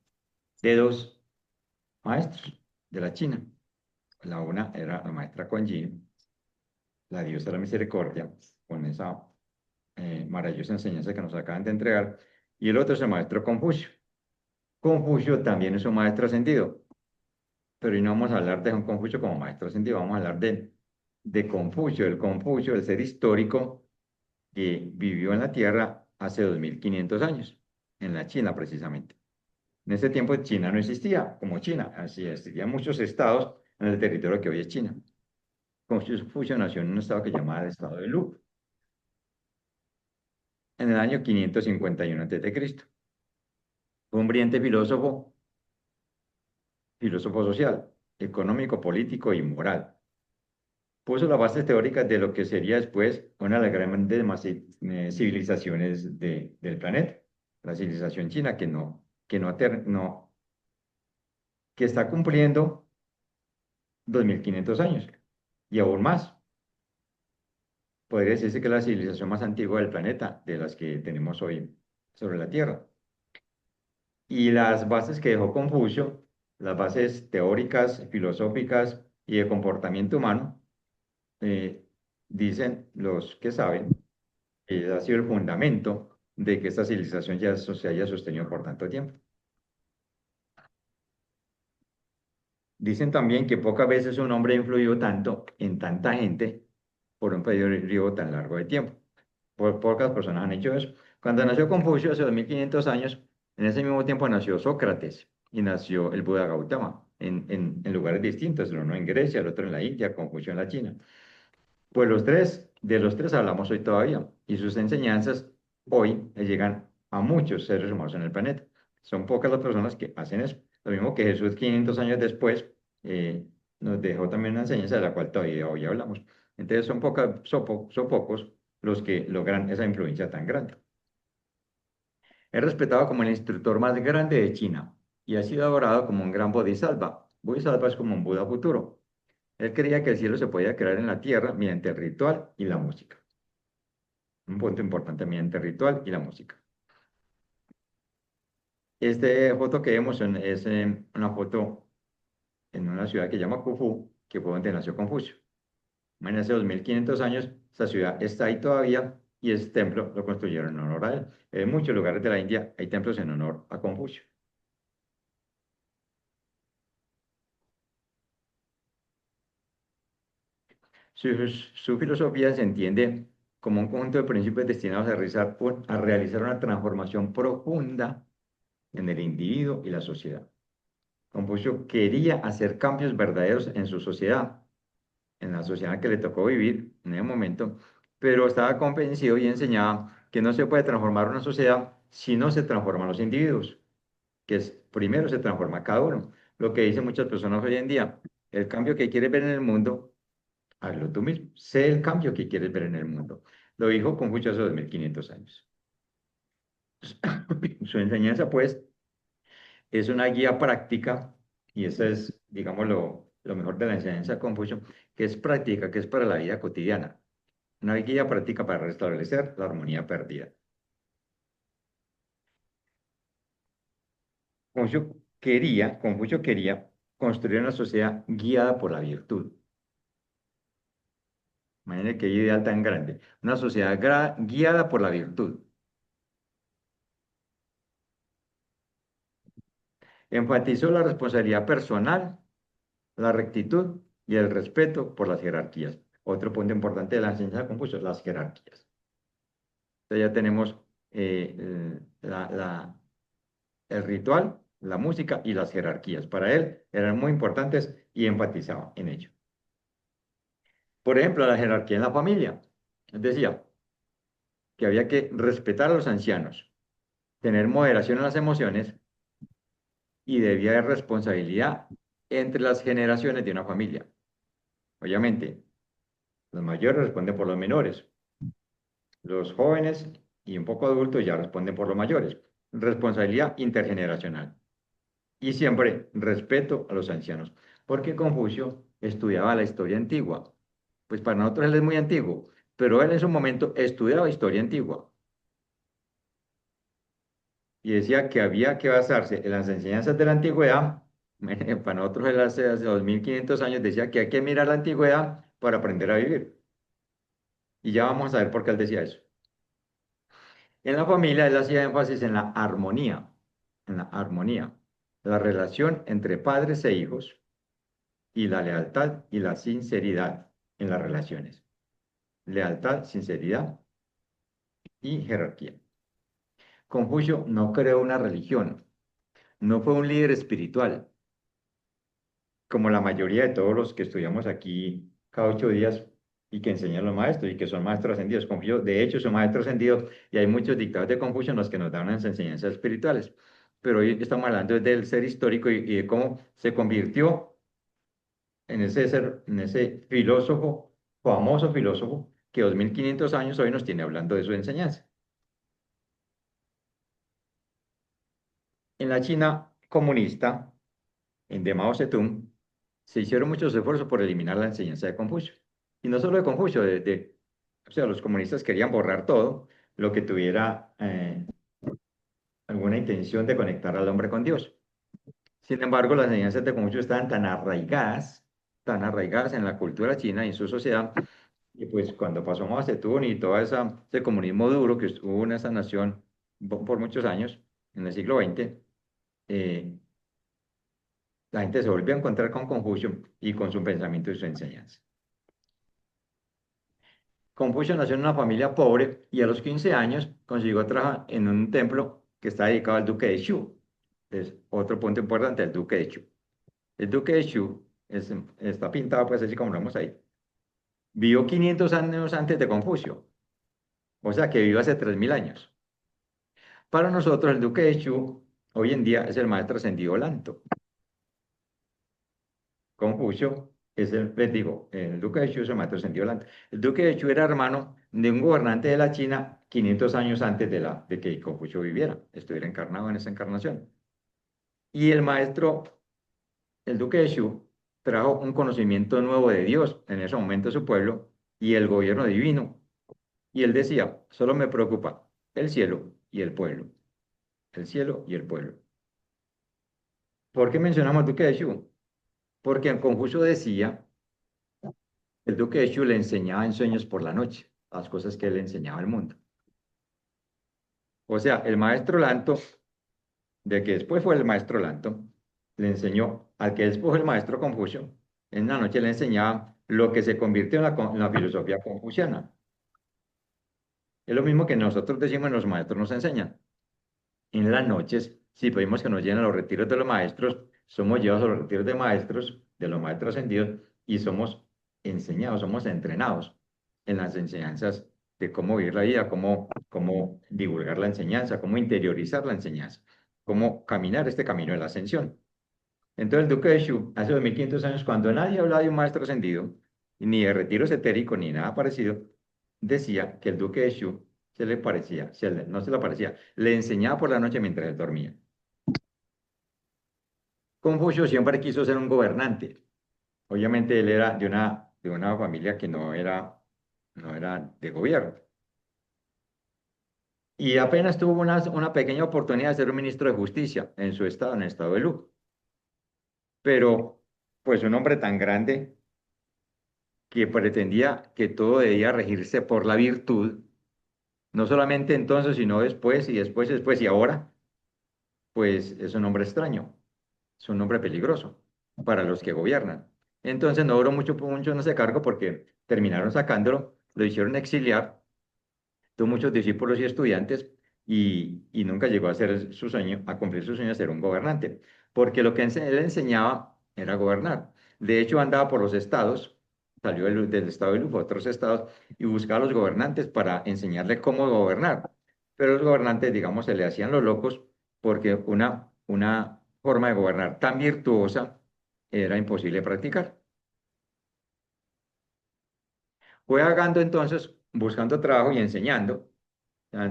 de dos maestros de la China. La una era la maestra Kuan Yin, la diosa de la misericordia, con esa maravillosa enseñanza que nos acaban de entregar, y el otro es el maestro Confucio. Confucio también es un maestro ascendido, pero hoy no vamos a hablar de un Confucio como maestro ascendido, vamos a hablar de Confucio, el ser histórico que vivió en la Tierra hace 2500 años, en la China precisamente. En ese tiempo China no existía como China, así existían muchos estados en el territorio que hoy es China. Confucio nació en un estado que llamaba el estado de Lu, en el año 551 a.C. Fue un brillante filósofo, filósofo social, económico, político y moral. Puso las bases teóricas de lo que sería después una de las grandes civilizaciones del planeta, la civilización china que está cumpliendo 2500 años y aún más. Podría decirse que es la civilización más antigua del planeta, de las que tenemos hoy sobre la Tierra. Y las bases que dejó Confucio, las bases teóricas, filosóficas y de comportamiento humano, eh, dicen los que saben, que ha sido el fundamento de que esta civilización ya se haya sostenido por tanto tiempo. Dicen también que pocas veces un hombre ha influido tanto en tanta gente por un periodo tan largo de tiempo. Pocas personas han hecho eso. Cuando nació Confucio hace 2500 años, en ese mismo tiempo nació Sócrates y nació el Buda Gautama en lugares distintos, el uno en Grecia, el otro en la India, Confucio en la China. Pues de los tres hablamos hoy todavía y sus enseñanzas hoy le llegan a muchos seres humanos en el planeta. Son pocas las personas que hacen eso. Lo mismo que Jesús 500 años después nos dejó también una enseñanza de la cual todavía hoy hablamos. Entonces son pocos los que logran esa influencia tan grande. Es respetado como el instructor más grande de China. y ha sido adorado como un gran bodhisattva. Bodhisattva es como un Buda futuro. Él creía que el cielo se podía crear en la tierra mediante el ritual y la música. Un punto importante, mediante el ritual y la música. Esta foto que vemos es una foto en una ciudad que se llama Khufu, que fue donde nació Confucio. Hace 2500 años, esta ciudad está ahí todavía y ese templo lo construyeron en honor a él. En muchos lugares de la India hay templos en honor a Confucio. Su filosofía se entiende como un conjunto de principios destinados a realizar una transformación profunda en el individuo y la sociedad. Confucio quería hacer cambios verdaderos en su sociedad, en la sociedad que le tocó vivir en ese momento, pero estaba convencido y enseñaba que no se puede transformar una sociedad si no se transforman los individuos, que es primero se transforma cada uno. Lo que dicen muchas personas hoy en día, el cambio que quieres ver en el mundo, hazlo tú mismo, sé el cambio que quieres ver en el mundo. Lo dijo Confucio hace 2500 años. Su enseñanza, pues, es una guía práctica, y eso es, digamos, lo mejor de la enseñanza de Confucio, que es práctica, que es para la vida cotidiana. Una guía práctica para restablecer la armonía perdida. Confucio quería construir una sociedad guiada por la virtud. Imagínense qué ideal tan grande. Una sociedad guiada por la virtud. Enfatizó la responsabilidad personal, la rectitud y el respeto por las jerarquías. Otro punto importante de la enseñanza de Confucio, las jerarquías. Entonces ya tenemos el ritual, la música y las jerarquías. Para él eran muy importantes y enfatizaba en ello. Por ejemplo, la jerarquía en la familia. Él decía que había que respetar a los ancianos, tener moderación en las emociones y debía haber responsabilidad entre las generaciones de una familia. Obviamente, los mayores responden por los menores, los jóvenes y un poco adultos ya responden por los mayores. Responsabilidad intergeneracional. Y siempre respeto a los ancianos, porque Confucio estudiaba la historia antigua. Pues para nosotros él es muy antiguo, pero él en su momento estudiaba historia antigua y decía que había que basarse en las enseñanzas de la antigüedad. Para nosotros él hace 2500 años decía que hay que mirar la antigüedad para aprender a vivir. Y ya vamos a ver por qué él decía eso. En la familia él hacía énfasis en la armonía, la relación entre padres e hijos y la lealtad y la sinceridad en las relaciones. Lealtad, sinceridad y jerarquía. Confucio no creó una religión, no fue un líder espiritual, como la mayoría de todos los que estudiamos aquí cada 8 días y que enseñan los maestros y que son maestros ascendidos. Confucio, de hecho, son maestros ascendidos y hay muchos dictados de Confucio en los que nos dan unas enseñanzas espirituales. Pero hoy estamos hablando del ser histórico y de cómo se convirtió en ese ser, en ese filósofo, famoso filósofo, que 2500 años hoy nos tiene hablando de su enseñanza. En la China comunista, de Mao Zedong, se hicieron muchos esfuerzos por eliminar la enseñanza de Confucio. Y no solo de Confucio, o sea, los comunistas querían borrar todo lo que tuviera alguna intención de conectar al hombre con Dios. Sin embargo, las enseñanzas de Confucio estaban tan arraigadas en la cultura china y en su sociedad, y pues cuando pasó Mao Zedong y todo ese comunismo duro que estuvo en esa nación por muchos años, en el siglo XX, eh, la gente se volvió a encontrar con Confucio y con su pensamiento y su enseñanza. Confucio nació en una familia pobre y a los 15 años consiguió trabajar en un templo que está dedicado al duque de Shu. Es otro punto importante, el duque de Shu. El duque de Shu está pintado pues así como lo vemos ahí. Vivió 500 años antes de Confucio, o sea que vivió hace 3000 años. Para nosotros el duque de Shu hoy en día es el maestro ascendido Lanto. Confucio es les digo, el duque de Chu es el maestro ascendido Lanto. El duque de Chu era hermano de un gobernante de la China 500 años antes de que Confucio viviera, estuviera encarnado en esa encarnación. Y el maestro, el duque de Shu, trajo un conocimiento nuevo de Dios en ese momento a su pueblo y el gobierno divino. Y él decía, solo me preocupa el cielo y el pueblo, el cielo y el pueblo. ¿Por qué mencionamos al duque de Shu? Porque en Confucio decía, el duque de Shu le enseñaba en sueños por la noche las cosas que él le enseñaba al mundo. O sea, el maestro Lanto, de que después fue el maestro Lanto, le enseñó al que después fue el maestro Confucio, en la noche le enseñaba lo que se convirtió en la filosofía confuciana. Es lo mismo que nosotros decimos, los maestros nos enseñan. En las noches, si pedimos que nos lleven a los retiros de los maestros, somos llevados a los retiros de los maestros ascendidos, y somos enseñados, somos entrenados en las enseñanzas de cómo vivir la vida, cómo divulgar la enseñanza, cómo interiorizar la enseñanza, cómo caminar este camino de la ascensión. Entonces, el duque de Shu, hace 2500 años, cuando nadie hablaba de un maestro ascendido, ni de retiro esotérico, ni nada parecido, decía que el duque de Shu se le parecía, no se le parecía, le enseñaba por la noche mientras él dormía. Confucio siempre quiso ser un gobernante. Obviamente él era de una familia que no era de gobierno. Y apenas tuvo una pequeña oportunidad de ser un ministro de justicia en su estado, en el estado de Lu. Pero, pues un hombre tan grande que pretendía que todo debía regirse por la virtud, no solamente entonces, sino después y después y después y ahora, pues es un hombre extraño, es un hombre peligroso para los que gobiernan. Entonces no duró mucho en ese cargo porque terminaron sacándolo, lo hicieron exiliar, tuvo muchos discípulos y estudiantes y nunca llegó a hacer su sueño, a cumplir su sueño de ser un gobernante, porque lo que él enseñaba era gobernar. De hecho, andaba por los estados, salió del estado de Lugo a otros estados y buscaba a los gobernantes para enseñarle cómo gobernar. Pero los gobernantes, digamos, se le hacían los locos porque una forma de gobernar tan virtuosa era imposible de practicar. Fue vagando entonces, buscando trabajo y enseñando.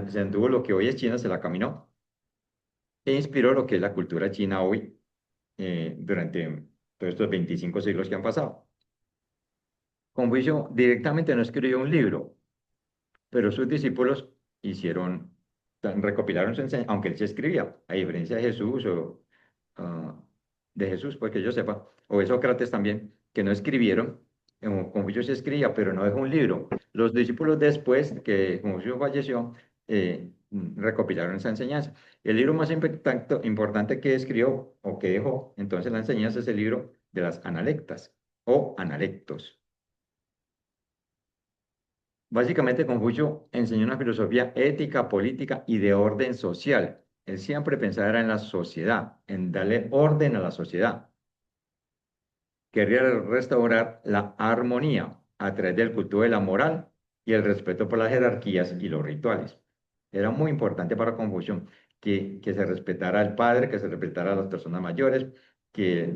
Se anduvo lo que hoy es China, se la caminó e inspiró lo que es la cultura china hoy, durante todos estos 25 siglos que han pasado. Confucio directamente no escribió un libro, pero sus discípulos recopilaron su enseñanza, aunque él sí escribía, a diferencia de Jesús ah, de Jesús, pues que yo sepa, o de Sócrates también, que no escribieron. Confucio sí escribía, pero no dejó un libro. Los discípulos después que Confucio falleció, recopilaron esa enseñanza. El libro más importante que escribió o que dejó entonces la enseñanza es el libro de las Analectas o Analectos. Básicamente, Confucio enseñó una filosofía ética, política y de orden social. Él siempre pensaba era en la sociedad, en darle orden a la sociedad. Quería restaurar la armonía a través del culto de la moral y el respeto por las jerarquías y los rituales. Era muy importante para Confucio que se respetara al padre, que se respetara a las personas mayores, que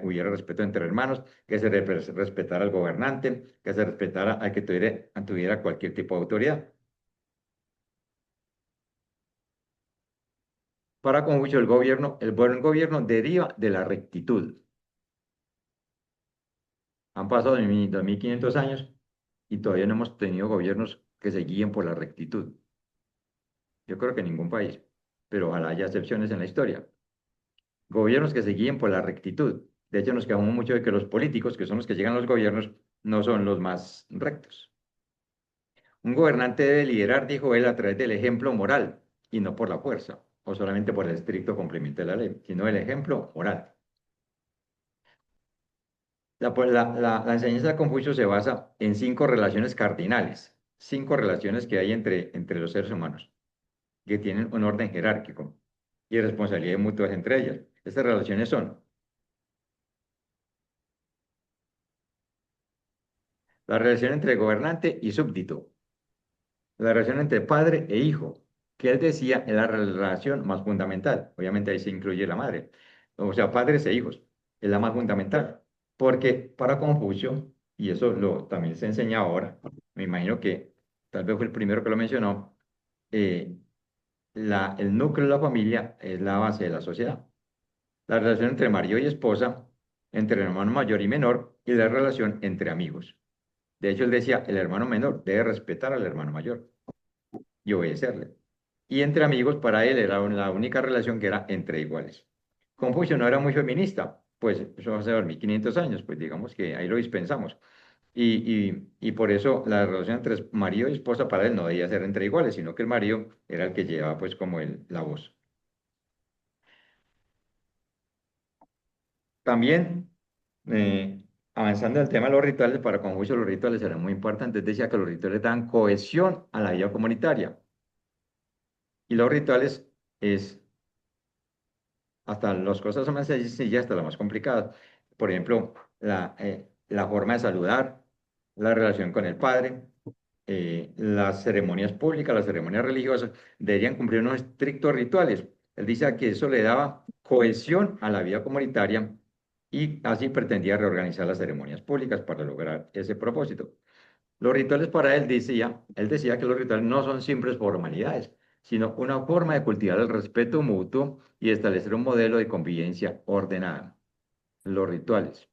hubiera respeto entre hermanos, que se respetara al gobernante, que se respetara al que tuviera cualquier tipo de autoridad. Para Confucio, el buen gobierno deriva de la rectitud. Han pasado 2500 años y todavía no hemos tenido gobiernos que se guíen por la rectitud. Yo creo que en ningún país, pero ojalá haya excepciones en la historia. Gobiernos que se guíen por la rectitud. De hecho, nos quejamos mucho de que los políticos, que son los que llegan a los gobiernos, no son los más rectos. Un gobernante debe liderar, dijo él, a través del ejemplo moral y no por la fuerza, o solamente por el estricto cumplimiento de la ley, sino el ejemplo moral. La enseñanza de Confucio se basa en 5 relaciones cardinales, 5 relaciones que hay entre los seres humanos, que tienen un orden jerárquico y responsabilidades mutuas entre ellas. Estas relaciones son la relación entre gobernante y súbdito, la relación entre padre e hijo, que él decía es la relación más fundamental. Obviamente ahí se incluye la madre, o sea, padres e hijos, es la más fundamental, porque para Confucio, y eso también se enseña ahora, me imagino que tal vez fue el primero que lo mencionó, eh, el núcleo de la familia es la base de la sociedad. la relación entre marido y esposa, entre hermano mayor y menor y la relación entre amigos. De hecho, él decía, el hermano menor debe respetar al hermano mayor y obedecerle. Y entre amigos, para él era la única relación que era entre iguales. Confucio no era muy feminista, pues eso hace 2500 años, pues digamos que ahí lo dispensamos. Y por eso la relación entre marido y esposa para él no debía ser entre iguales, sino que el marido era el que llevaba pues como la voz. También, avanzando en el tema de los rituales, para Confucio los rituales eran muy importantes. Decía que los rituales dan cohesión a la vida comunitaria. Y los rituales es hasta las cosas son más sencillas hasta las más complicadas. Por ejemplo, la forma de saludar, la relación con el padre, las ceremonias públicas, las ceremonias religiosas, deberían cumplir unos estrictos rituales. Él dice que eso le daba cohesión a la vida comunitaria y así pretendía reorganizar las ceremonias públicas para lograr ese propósito. Los rituales para él decía que los rituales no son simples formalidades, sino una forma de cultivar el respeto mutuo y establecer un modelo de convivencia ordenada. Los rituales.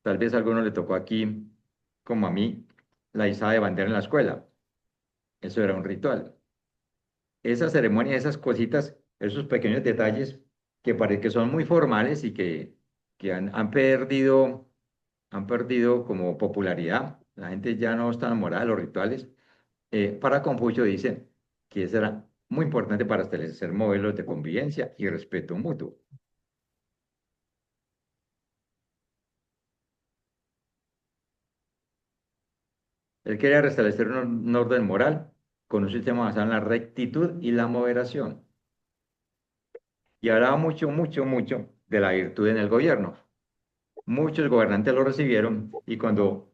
Tal vez a alguno le tocó aquí, como a mí, la izada de bandera en la escuela. Eso era un ritual. Esa ceremonia, esas cositas, esos pequeños detalles que parece que son muy formales y que han perdido como popularidad. La gente ya no está enamorada de los rituales. Para Confucio dice que eso era muy importante para establecer modelos de convivencia y respeto mutuo. Él quería restablecer un orden moral con un sistema basado en la rectitud y la moderación. Y hablaba mucho, mucho, mucho de la virtud en el gobierno. Muchos gobernantes lo recibieron y cuando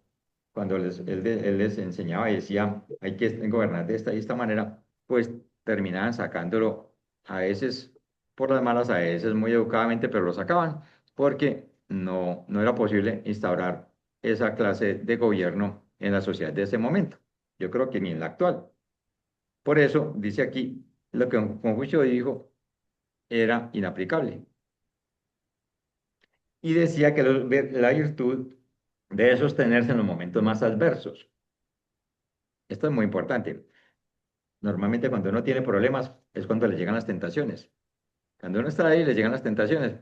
él les enseñaba y decía, hay que gobernar de esta y esta manera, pues terminaban sacándolo a veces por las malas, a veces muy educadamente, pero lo sacaban porque no era posible instaurar esa clase de gobierno en la sociedad de ese momento. Yo creo que ni en la actual. Por eso, dice aquí, lo que Confucio dijo era inaplicable y decía que la virtud debe sostenerse en los momentos más adversos. Esto es muy importante. Normalmente cuando uno tiene problemas es cuando le llegan las tentaciones. Cuando uno está ahí, le llegan las tentaciones.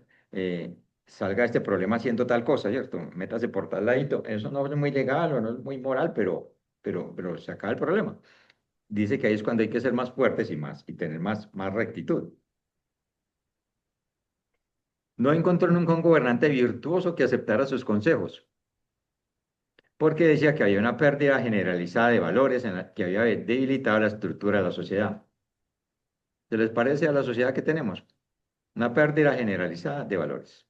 Salga este problema haciendo tal cosa, ¿cierto? Métase por tal ladito. Eso no es muy legal o no es muy moral, pero se acaba el problema. Dice que ahí es cuando hay que ser más fuertes y tener más rectitud. No encontró nunca un gobernante virtuoso que aceptara sus consejos, porque decía que había una pérdida generalizada de valores en la que había debilitado la estructura de la sociedad. ¿Se les parece a la sociedad que tenemos? Una pérdida generalizada de valores.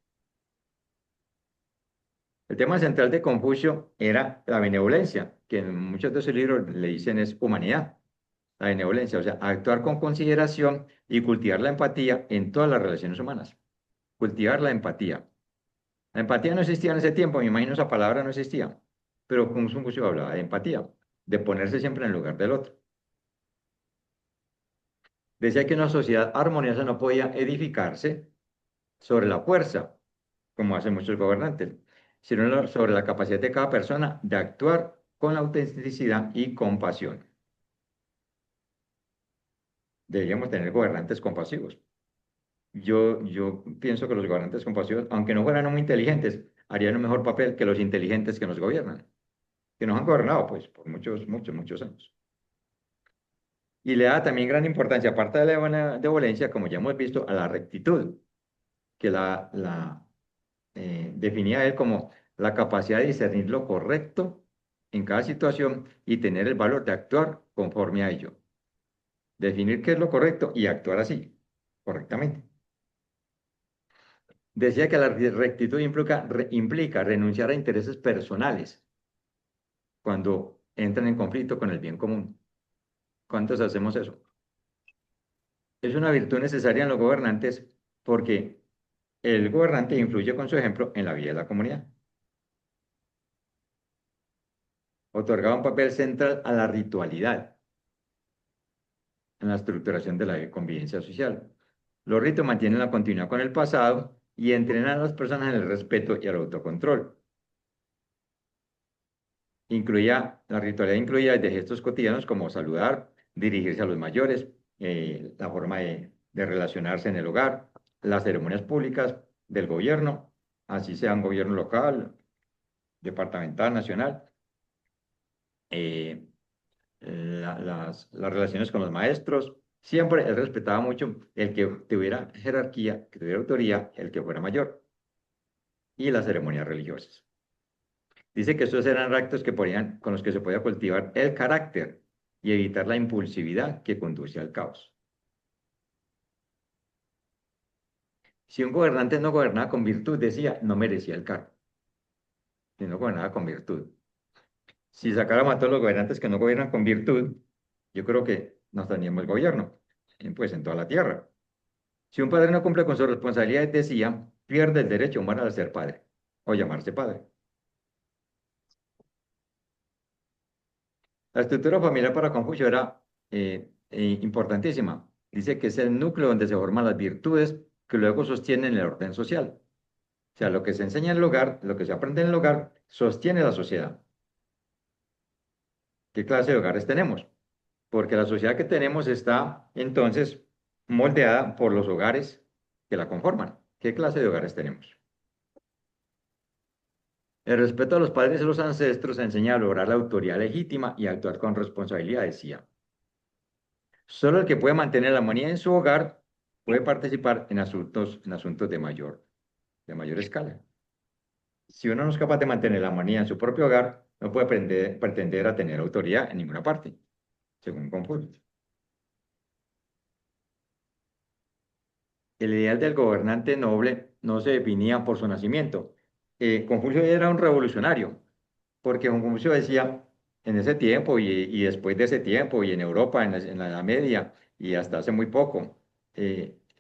El tema central de Confucio era la benevolencia, que en muchos de sus libros le dicen es humanidad, la benevolencia, o sea, actuar con consideración y cultivar la empatía en todas las relaciones humanas. Cultivar la empatía. La empatía no existía en ese tiempo, me imagino esa palabra no existía, pero Confucio hablaba de empatía, de ponerse siempre en el lugar del otro. Decía que una sociedad armoniosa no podía edificarse sobre la fuerza, como hacen muchos gobernantes, sino sobre la capacidad de cada persona de actuar con autenticidad y compasión. Deberíamos tener gobernantes compasivos. Yo pienso que los gobernantes compasivos, aunque no fueran muy inteligentes, harían un mejor papel que los inteligentes que nos gobiernan, que nos han gobernado pues por muchos, muchos, muchos años. Y le da también gran importancia, aparte de la benevolencia, como ya hemos visto, a la rectitud, que definía él como la capacidad de discernir lo correcto en cada situación y tener el valor de actuar conforme a ello. Definir qué es lo correcto y actuar así, correctamente. Decía que la rectitud implica renunciar a intereses personales cuando entran en conflicto con el bien común. ¿Cuántos hacemos eso? Es una virtud necesaria en los gobernantes porque el gobernante influye con su ejemplo en la vida de la comunidad. Otorgaba un papel central a la ritualidad en la estructuración de la convivencia social. Los ritos mantienen la continuidad con el pasado y entrenar a las personas en el respeto y el autocontrol. La ritualidad incluía desde gestos cotidianos como saludar, dirigirse a los mayores, la forma de relacionarse en el hogar, las ceremonias públicas del gobierno, así sea un gobierno local, departamental, nacional, eh, las relaciones con los maestros. Siempre él respetaba mucho el que tuviera jerarquía, que tuviera autoría, el que fuera mayor, y las ceremonias religiosas. Dice que estos eran actos con los que se podía cultivar el carácter y evitar la impulsividad que conduce al caos. Si un gobernante no gobernaba con virtud, decía, no merecía el cargo. Si no gobernaba con virtud. Si sacáramos a todos los gobernantes que no gobiernan con virtud, yo creo que nos dañamos el gobierno, pues en toda la tierra. Si un padre no cumple con sus responsabilidades, decía, pierde el derecho humano a ser padre o llamarse padre. La estructura familiar para Confucio era importantísima. Dice que es el núcleo donde se forman las virtudes que luego sostienen el orden social. O sea, lo que se enseña en el hogar, lo que se aprende en el hogar, sostiene la sociedad. ¿Qué clase de hogares tenemos? Porque la sociedad que tenemos está entonces moldeada por los hogares que la conforman. ¿Qué clase de hogares tenemos? El respeto a los padres y los ancestros enseña a lograr la autoridad legítima y a actuar con responsabilidad, decía. Solo el que puede mantener la armonía en su hogar puede participar en asuntos de mayor escala. Si uno no es capaz de mantener la armonía en su propio hogar, no puede pretender a tener autoridad en ninguna parte, según Confucio. El ideal del gobernante noble no se definía por su nacimiento. Confucio era un revolucionario, porque Confucio decía, en ese tiempo y después de ese tiempo, y en Europa, en la Edad Media, y hasta hace muy poco,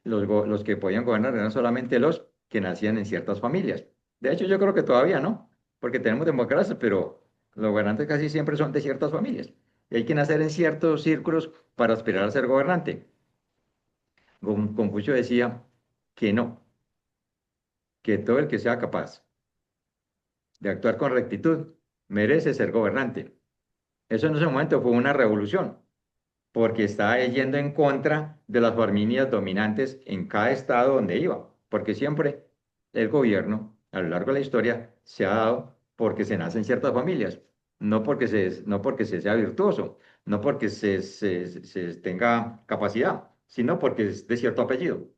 los que podían gobernar eran solamente los que nacían en ciertas familias. De hecho, yo creo que todavía no, porque tenemos democracia, pero los gobernantes casi siempre son de ciertas familias. Y hay que nacer en ciertos círculos para aspirar a ser gobernante. Confucio decía que no, que todo el que sea capaz de actuar con rectitud merece ser gobernante. Eso en ese momento fue una revolución, porque estaba yendo en contra de las familias dominantes en cada estado donde iba, porque siempre el gobierno, a lo largo de la historia, se ha dado porque se nace en ciertas familias, no porque se sea virtuoso, no porque se tenga capacidad, sino porque es de cierto apellido.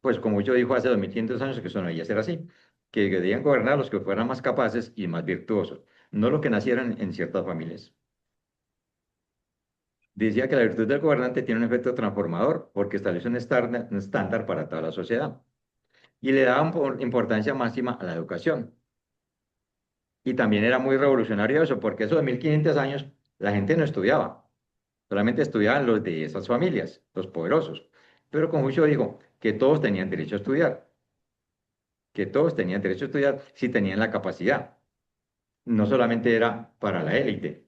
Pues como yo dijo hace 2500 años que eso no debía ser así, que debían gobernar los que fueran más capaces y más virtuosos, no los que nacieran en ciertas familias. Decía que la virtud del gobernante tiene un efecto transformador porque establece un estándar para toda la sociedad y le daba importancia máxima a la educación. Y también era muy revolucionario eso, porque esos 1500 años la gente no estudiaba, solamente estudiaban los de esas familias, los poderosos. Pero Confucio dijo que todos tenían derecho a estudiar, que todos tenían derecho a estudiar si tenían la capacidad. No solamente era para la élite,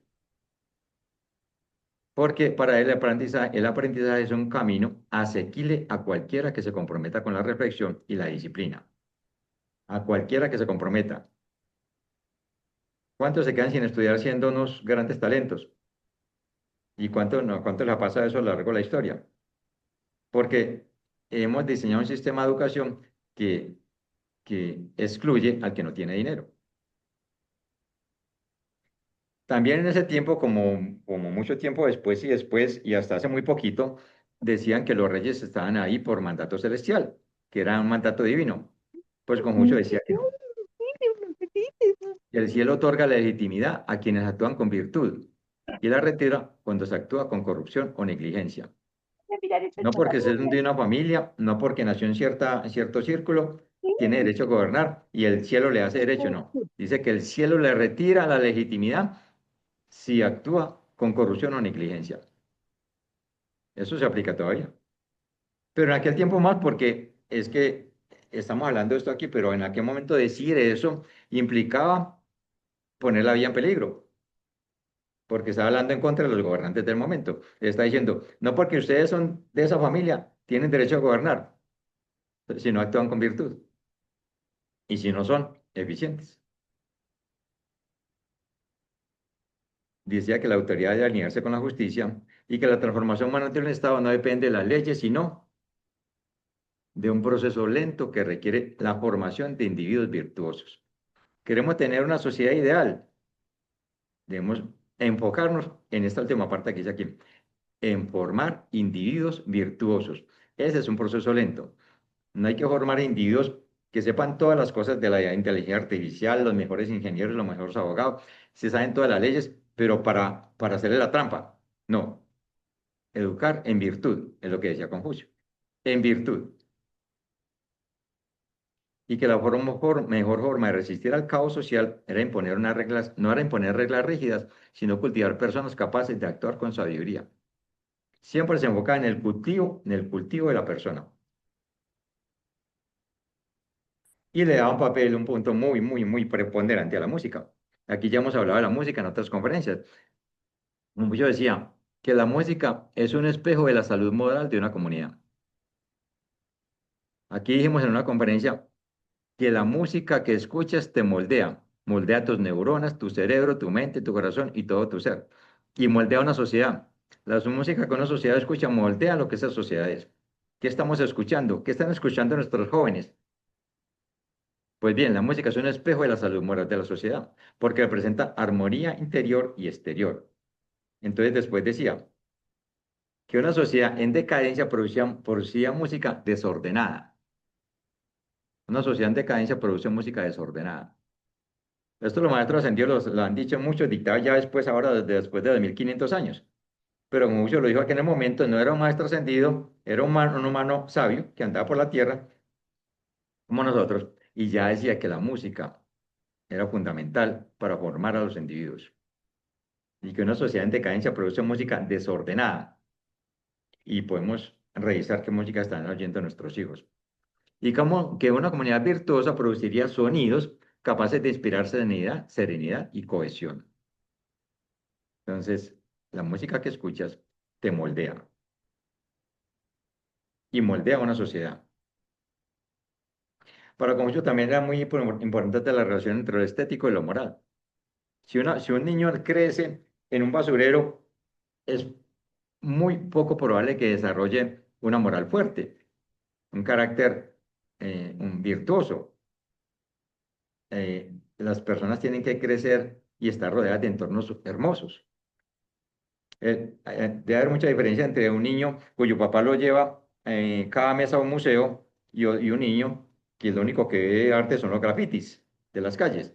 porque para él el aprendizaje es un camino asequible a cualquiera que se comprometa con la reflexión y la disciplina. A cualquiera que se comprometa. ¿Cuántos se quedan sin estudiar siendo unos grandes talentos? ¿Y cuánto, no, cuánto les ha pasado eso a lo largo de la historia? Porque hemos diseñado un sistema de educación que excluye al que no tiene dinero. También en ese tiempo, como mucho tiempo después y hasta hace muy poquito, decían que los reyes estaban ahí por mandato celestial, que era un mandato divino. Pues Confucio decía que no. El cielo otorga la legitimidad a quienes actúan con virtud y la retira cuando se actúa con corrupción o negligencia. No porque sea de una familia, no porque nació en cierto círculo, tiene derecho a gobernar y el cielo le hace derecho, no. Dice que el cielo le retira la legitimidad si actúa con corrupción o negligencia. Eso se aplica todavía. Pero en aquel tiempo más, porque es que estamos hablando de esto aquí, pero en aquel momento decir eso implicaba poner la vida en peligro, porque está hablando en contra de los gobernantes del momento. Está diciendo, no porque ustedes son de esa familia, tienen derecho a gobernar, si no actúan con virtud. y si no son eficientes. Decía que la autoridad debe alinearse con la justicia y que la transformación humana de un Estado no depende de las leyes, sino de un proceso lento que requiere la formación de individuos virtuosos. Queremos tener una sociedad ideal. Debemos enfocarnos en esta última parte que dice aquí, en formar individuos virtuosos. Ese es un proceso lento. No hay que formar individuos que sepan todas las cosas de la inteligencia artificial, los mejores ingenieros, los mejores abogados, se saben todas las leyes, pero para hacerle la trampa. No, educar en virtud, es lo que decía Confucio, en virtud. Y que la mejor forma de resistir al caos social era imponer unas reglas, no era imponer reglas rígidas, sino cultivar personas capaces de actuar con sabiduría. Siempre se enfocaba en el cultivo de la persona. Y le daba un papel, un punto muy preponderante a la música. Aquí ya hemos hablado de la música en otras conferencias. Como yo decía, que la música es un espejo de la salud moral de una comunidad. Aquí dijimos en una conferencia que la música que escuchas te moldea, moldea tus neuronas, tu cerebro, tu mente, tu corazón y todo tu ser. Y moldea una sociedad. La música que una sociedad escucha moldea lo que esa sociedad es. ¿Qué estamos escuchando? ¿Qué están escuchando nuestros jóvenes? Pues bien, la música es un espejo de la salud moral de la sociedad, porque representa armonía interior y exterior. Entonces después decía que una sociedad en decadencia producía música desordenada. Una sociedad en decadencia produce música desordenada. Esto los maestros ascendidos lo han dicho muchos, dictados ya después, ahora después de 2500 años. Pero como muchos lo dijo aquí en el momento, no era un maestro ascendido, era un humano sabio que andaba por la tierra, como nosotros, y ya decía que la música era fundamental para formar a los individuos. Y que una sociedad en decadencia produce música desordenada. Y podemos revisar qué música están oyendo nuestros hijos. Y como que una comunidad virtuosa produciría sonidos capaces de inspirar serenidad y cohesión. Entonces, la música que escuchas te moldea y moldea una sociedad. Para Confucio también era muy importante la relación entre lo estético y lo moral. Si un niño crece en un basurero, es muy poco probable que desarrolle una moral fuerte, un carácter un virtuoso. Las personas tienen que crecer y estar rodeadas de entornos hermosos. Debe haber mucha diferencia entre un niño cuyo papá lo lleva cada mes a un museo y un niño que lo único que ve arte son los grafitis de las calles.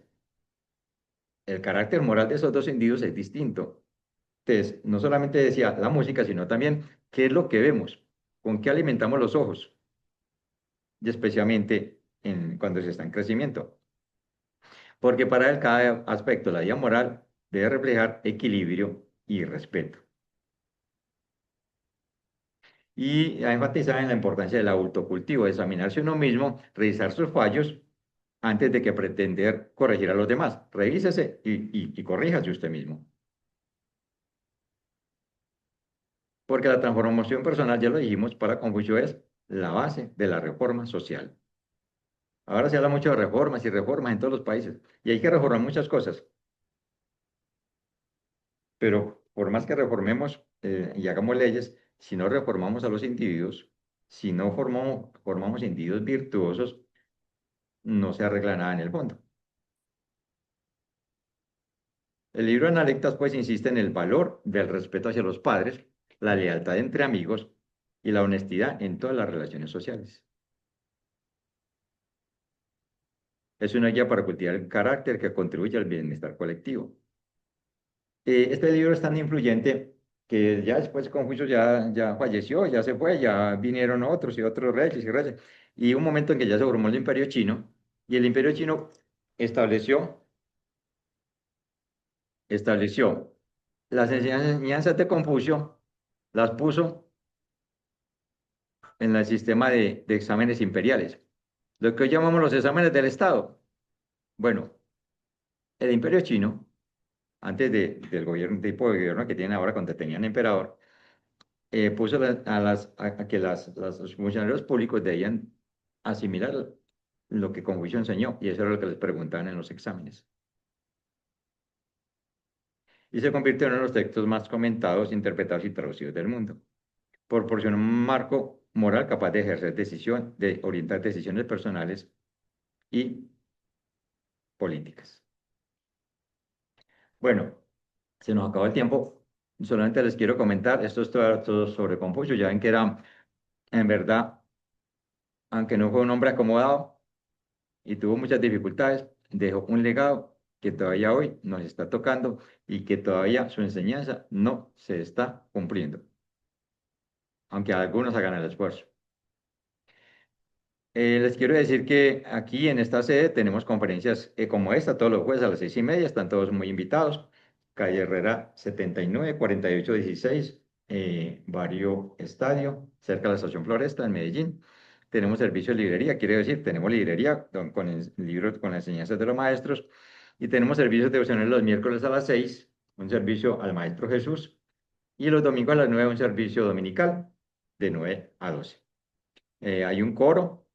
El carácter moral de esos dos individuos es distinto. Entonces, no solamente decía la música, sino también qué es lo que vemos, con qué alimentamos los ojos, y especialmente cuando se está en crecimiento. Porque para él cada aspecto de la vida moral debe reflejar equilibrio y respeto. Y ha enfatizado en la importancia del autocultivo, de examinarse uno mismo, revisar sus fallos antes de que pretender corregir a los demás. Revísese y corríjase usted mismo. Porque la transformación personal, ya lo dijimos, para Confucio es la base de la reforma social. Ahora se habla mucho de reformas y reformas en todos los países y hay que reformar muchas cosas, pero por más que reformemos y hagamos leyes, si no reformamos a los individuos, si no formamos individuos virtuosos, no se arregla nada en el fondo. El libro de Analectas pues insiste en el valor del respeto hacia los padres, la lealtad entre amigos y la honestidad en todas las relaciones sociales. Es una guía para cultivar el carácter que contribuye al bienestar colectivo. Este libro es tan influyente que ya después Confucio ya falleció, ya se fue, ya vinieron otros y otros reyes y reyes. Y un momento en que ya se formó el Imperio Chino y el Imperio Chino estableció, estableció las enseñanzas de Confucio, las puso en el sistema de exámenes imperiales, lo que hoy llamamos los exámenes del Estado. Bueno, el Imperio Chino, antes del gobierno, tipo de gobierno que tienen ahora cuando tenían emperador, puso a que los funcionarios públicos debían asimilar lo que Confucio enseñó, y eso era lo que les preguntaban en los exámenes. Y se convirtió en uno de los textos más comentados, interpretados y traducidos del mundo. Proporciona un marco moral capaz de ejercer decisión, de orientar decisiones personales y políticas. Bueno, se nos acabó el tiempo. Solamente les quiero comentar, esto es todo sobre Confucio. Ya ven que era, en verdad, aunque no fue un hombre acomodado y tuvo muchas dificultades, dejó un legado que todavía hoy nos está tocando y que todavía su enseñanza no se está cumpliendo, aunque algunos hagan el esfuerzo. Les quiero decir que aquí en esta sede tenemos conferencias como esta todos los jueves a las 6:30, están todos muy invitados. Calle Herrera 79, 4816, Barrio Estadio, cerca de la Estación Floresta en Medellín. Tenemos servicio de librería, quiere decir, tenemos librería con libros con las enseñanzas de los maestros y tenemos servicios devocionales los miércoles a las 6, un servicio al Maestro Jesús y los domingos a las 9 un servicio dominical de 9 a 12. Hay un coro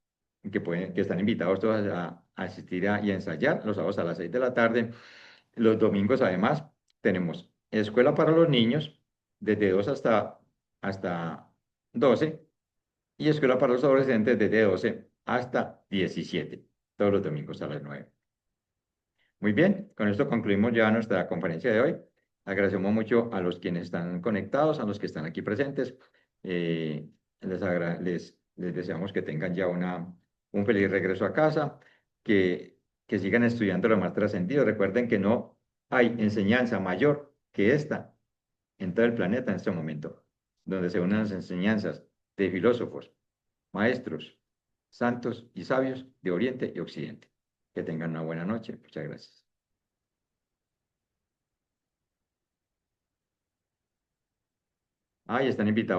que están invitados todos a asistir y a ensayar los sábados a las 6 de la tarde. Los domingos, además, tenemos escuela para los niños desde 2 hasta 12 y escuela para los adolescentes desde 12 hasta 17, todos los domingos a las 9. Muy bien, con esto concluimos ya nuestra conferencia de hoy. Agradecemos mucho a los quienes están conectados, a los que están aquí presentes. Eh, les deseamos que tengan ya un feliz regreso a casa, que sigan estudiando lo más trascendido. Recuerden que no hay enseñanza mayor que esta en todo el planeta en este momento, donde se unen las enseñanzas de filósofos, maestros, santos y sabios de Oriente y Occidente. Que tengan una buena noche. Muchas gracias. Ah, y están invitados.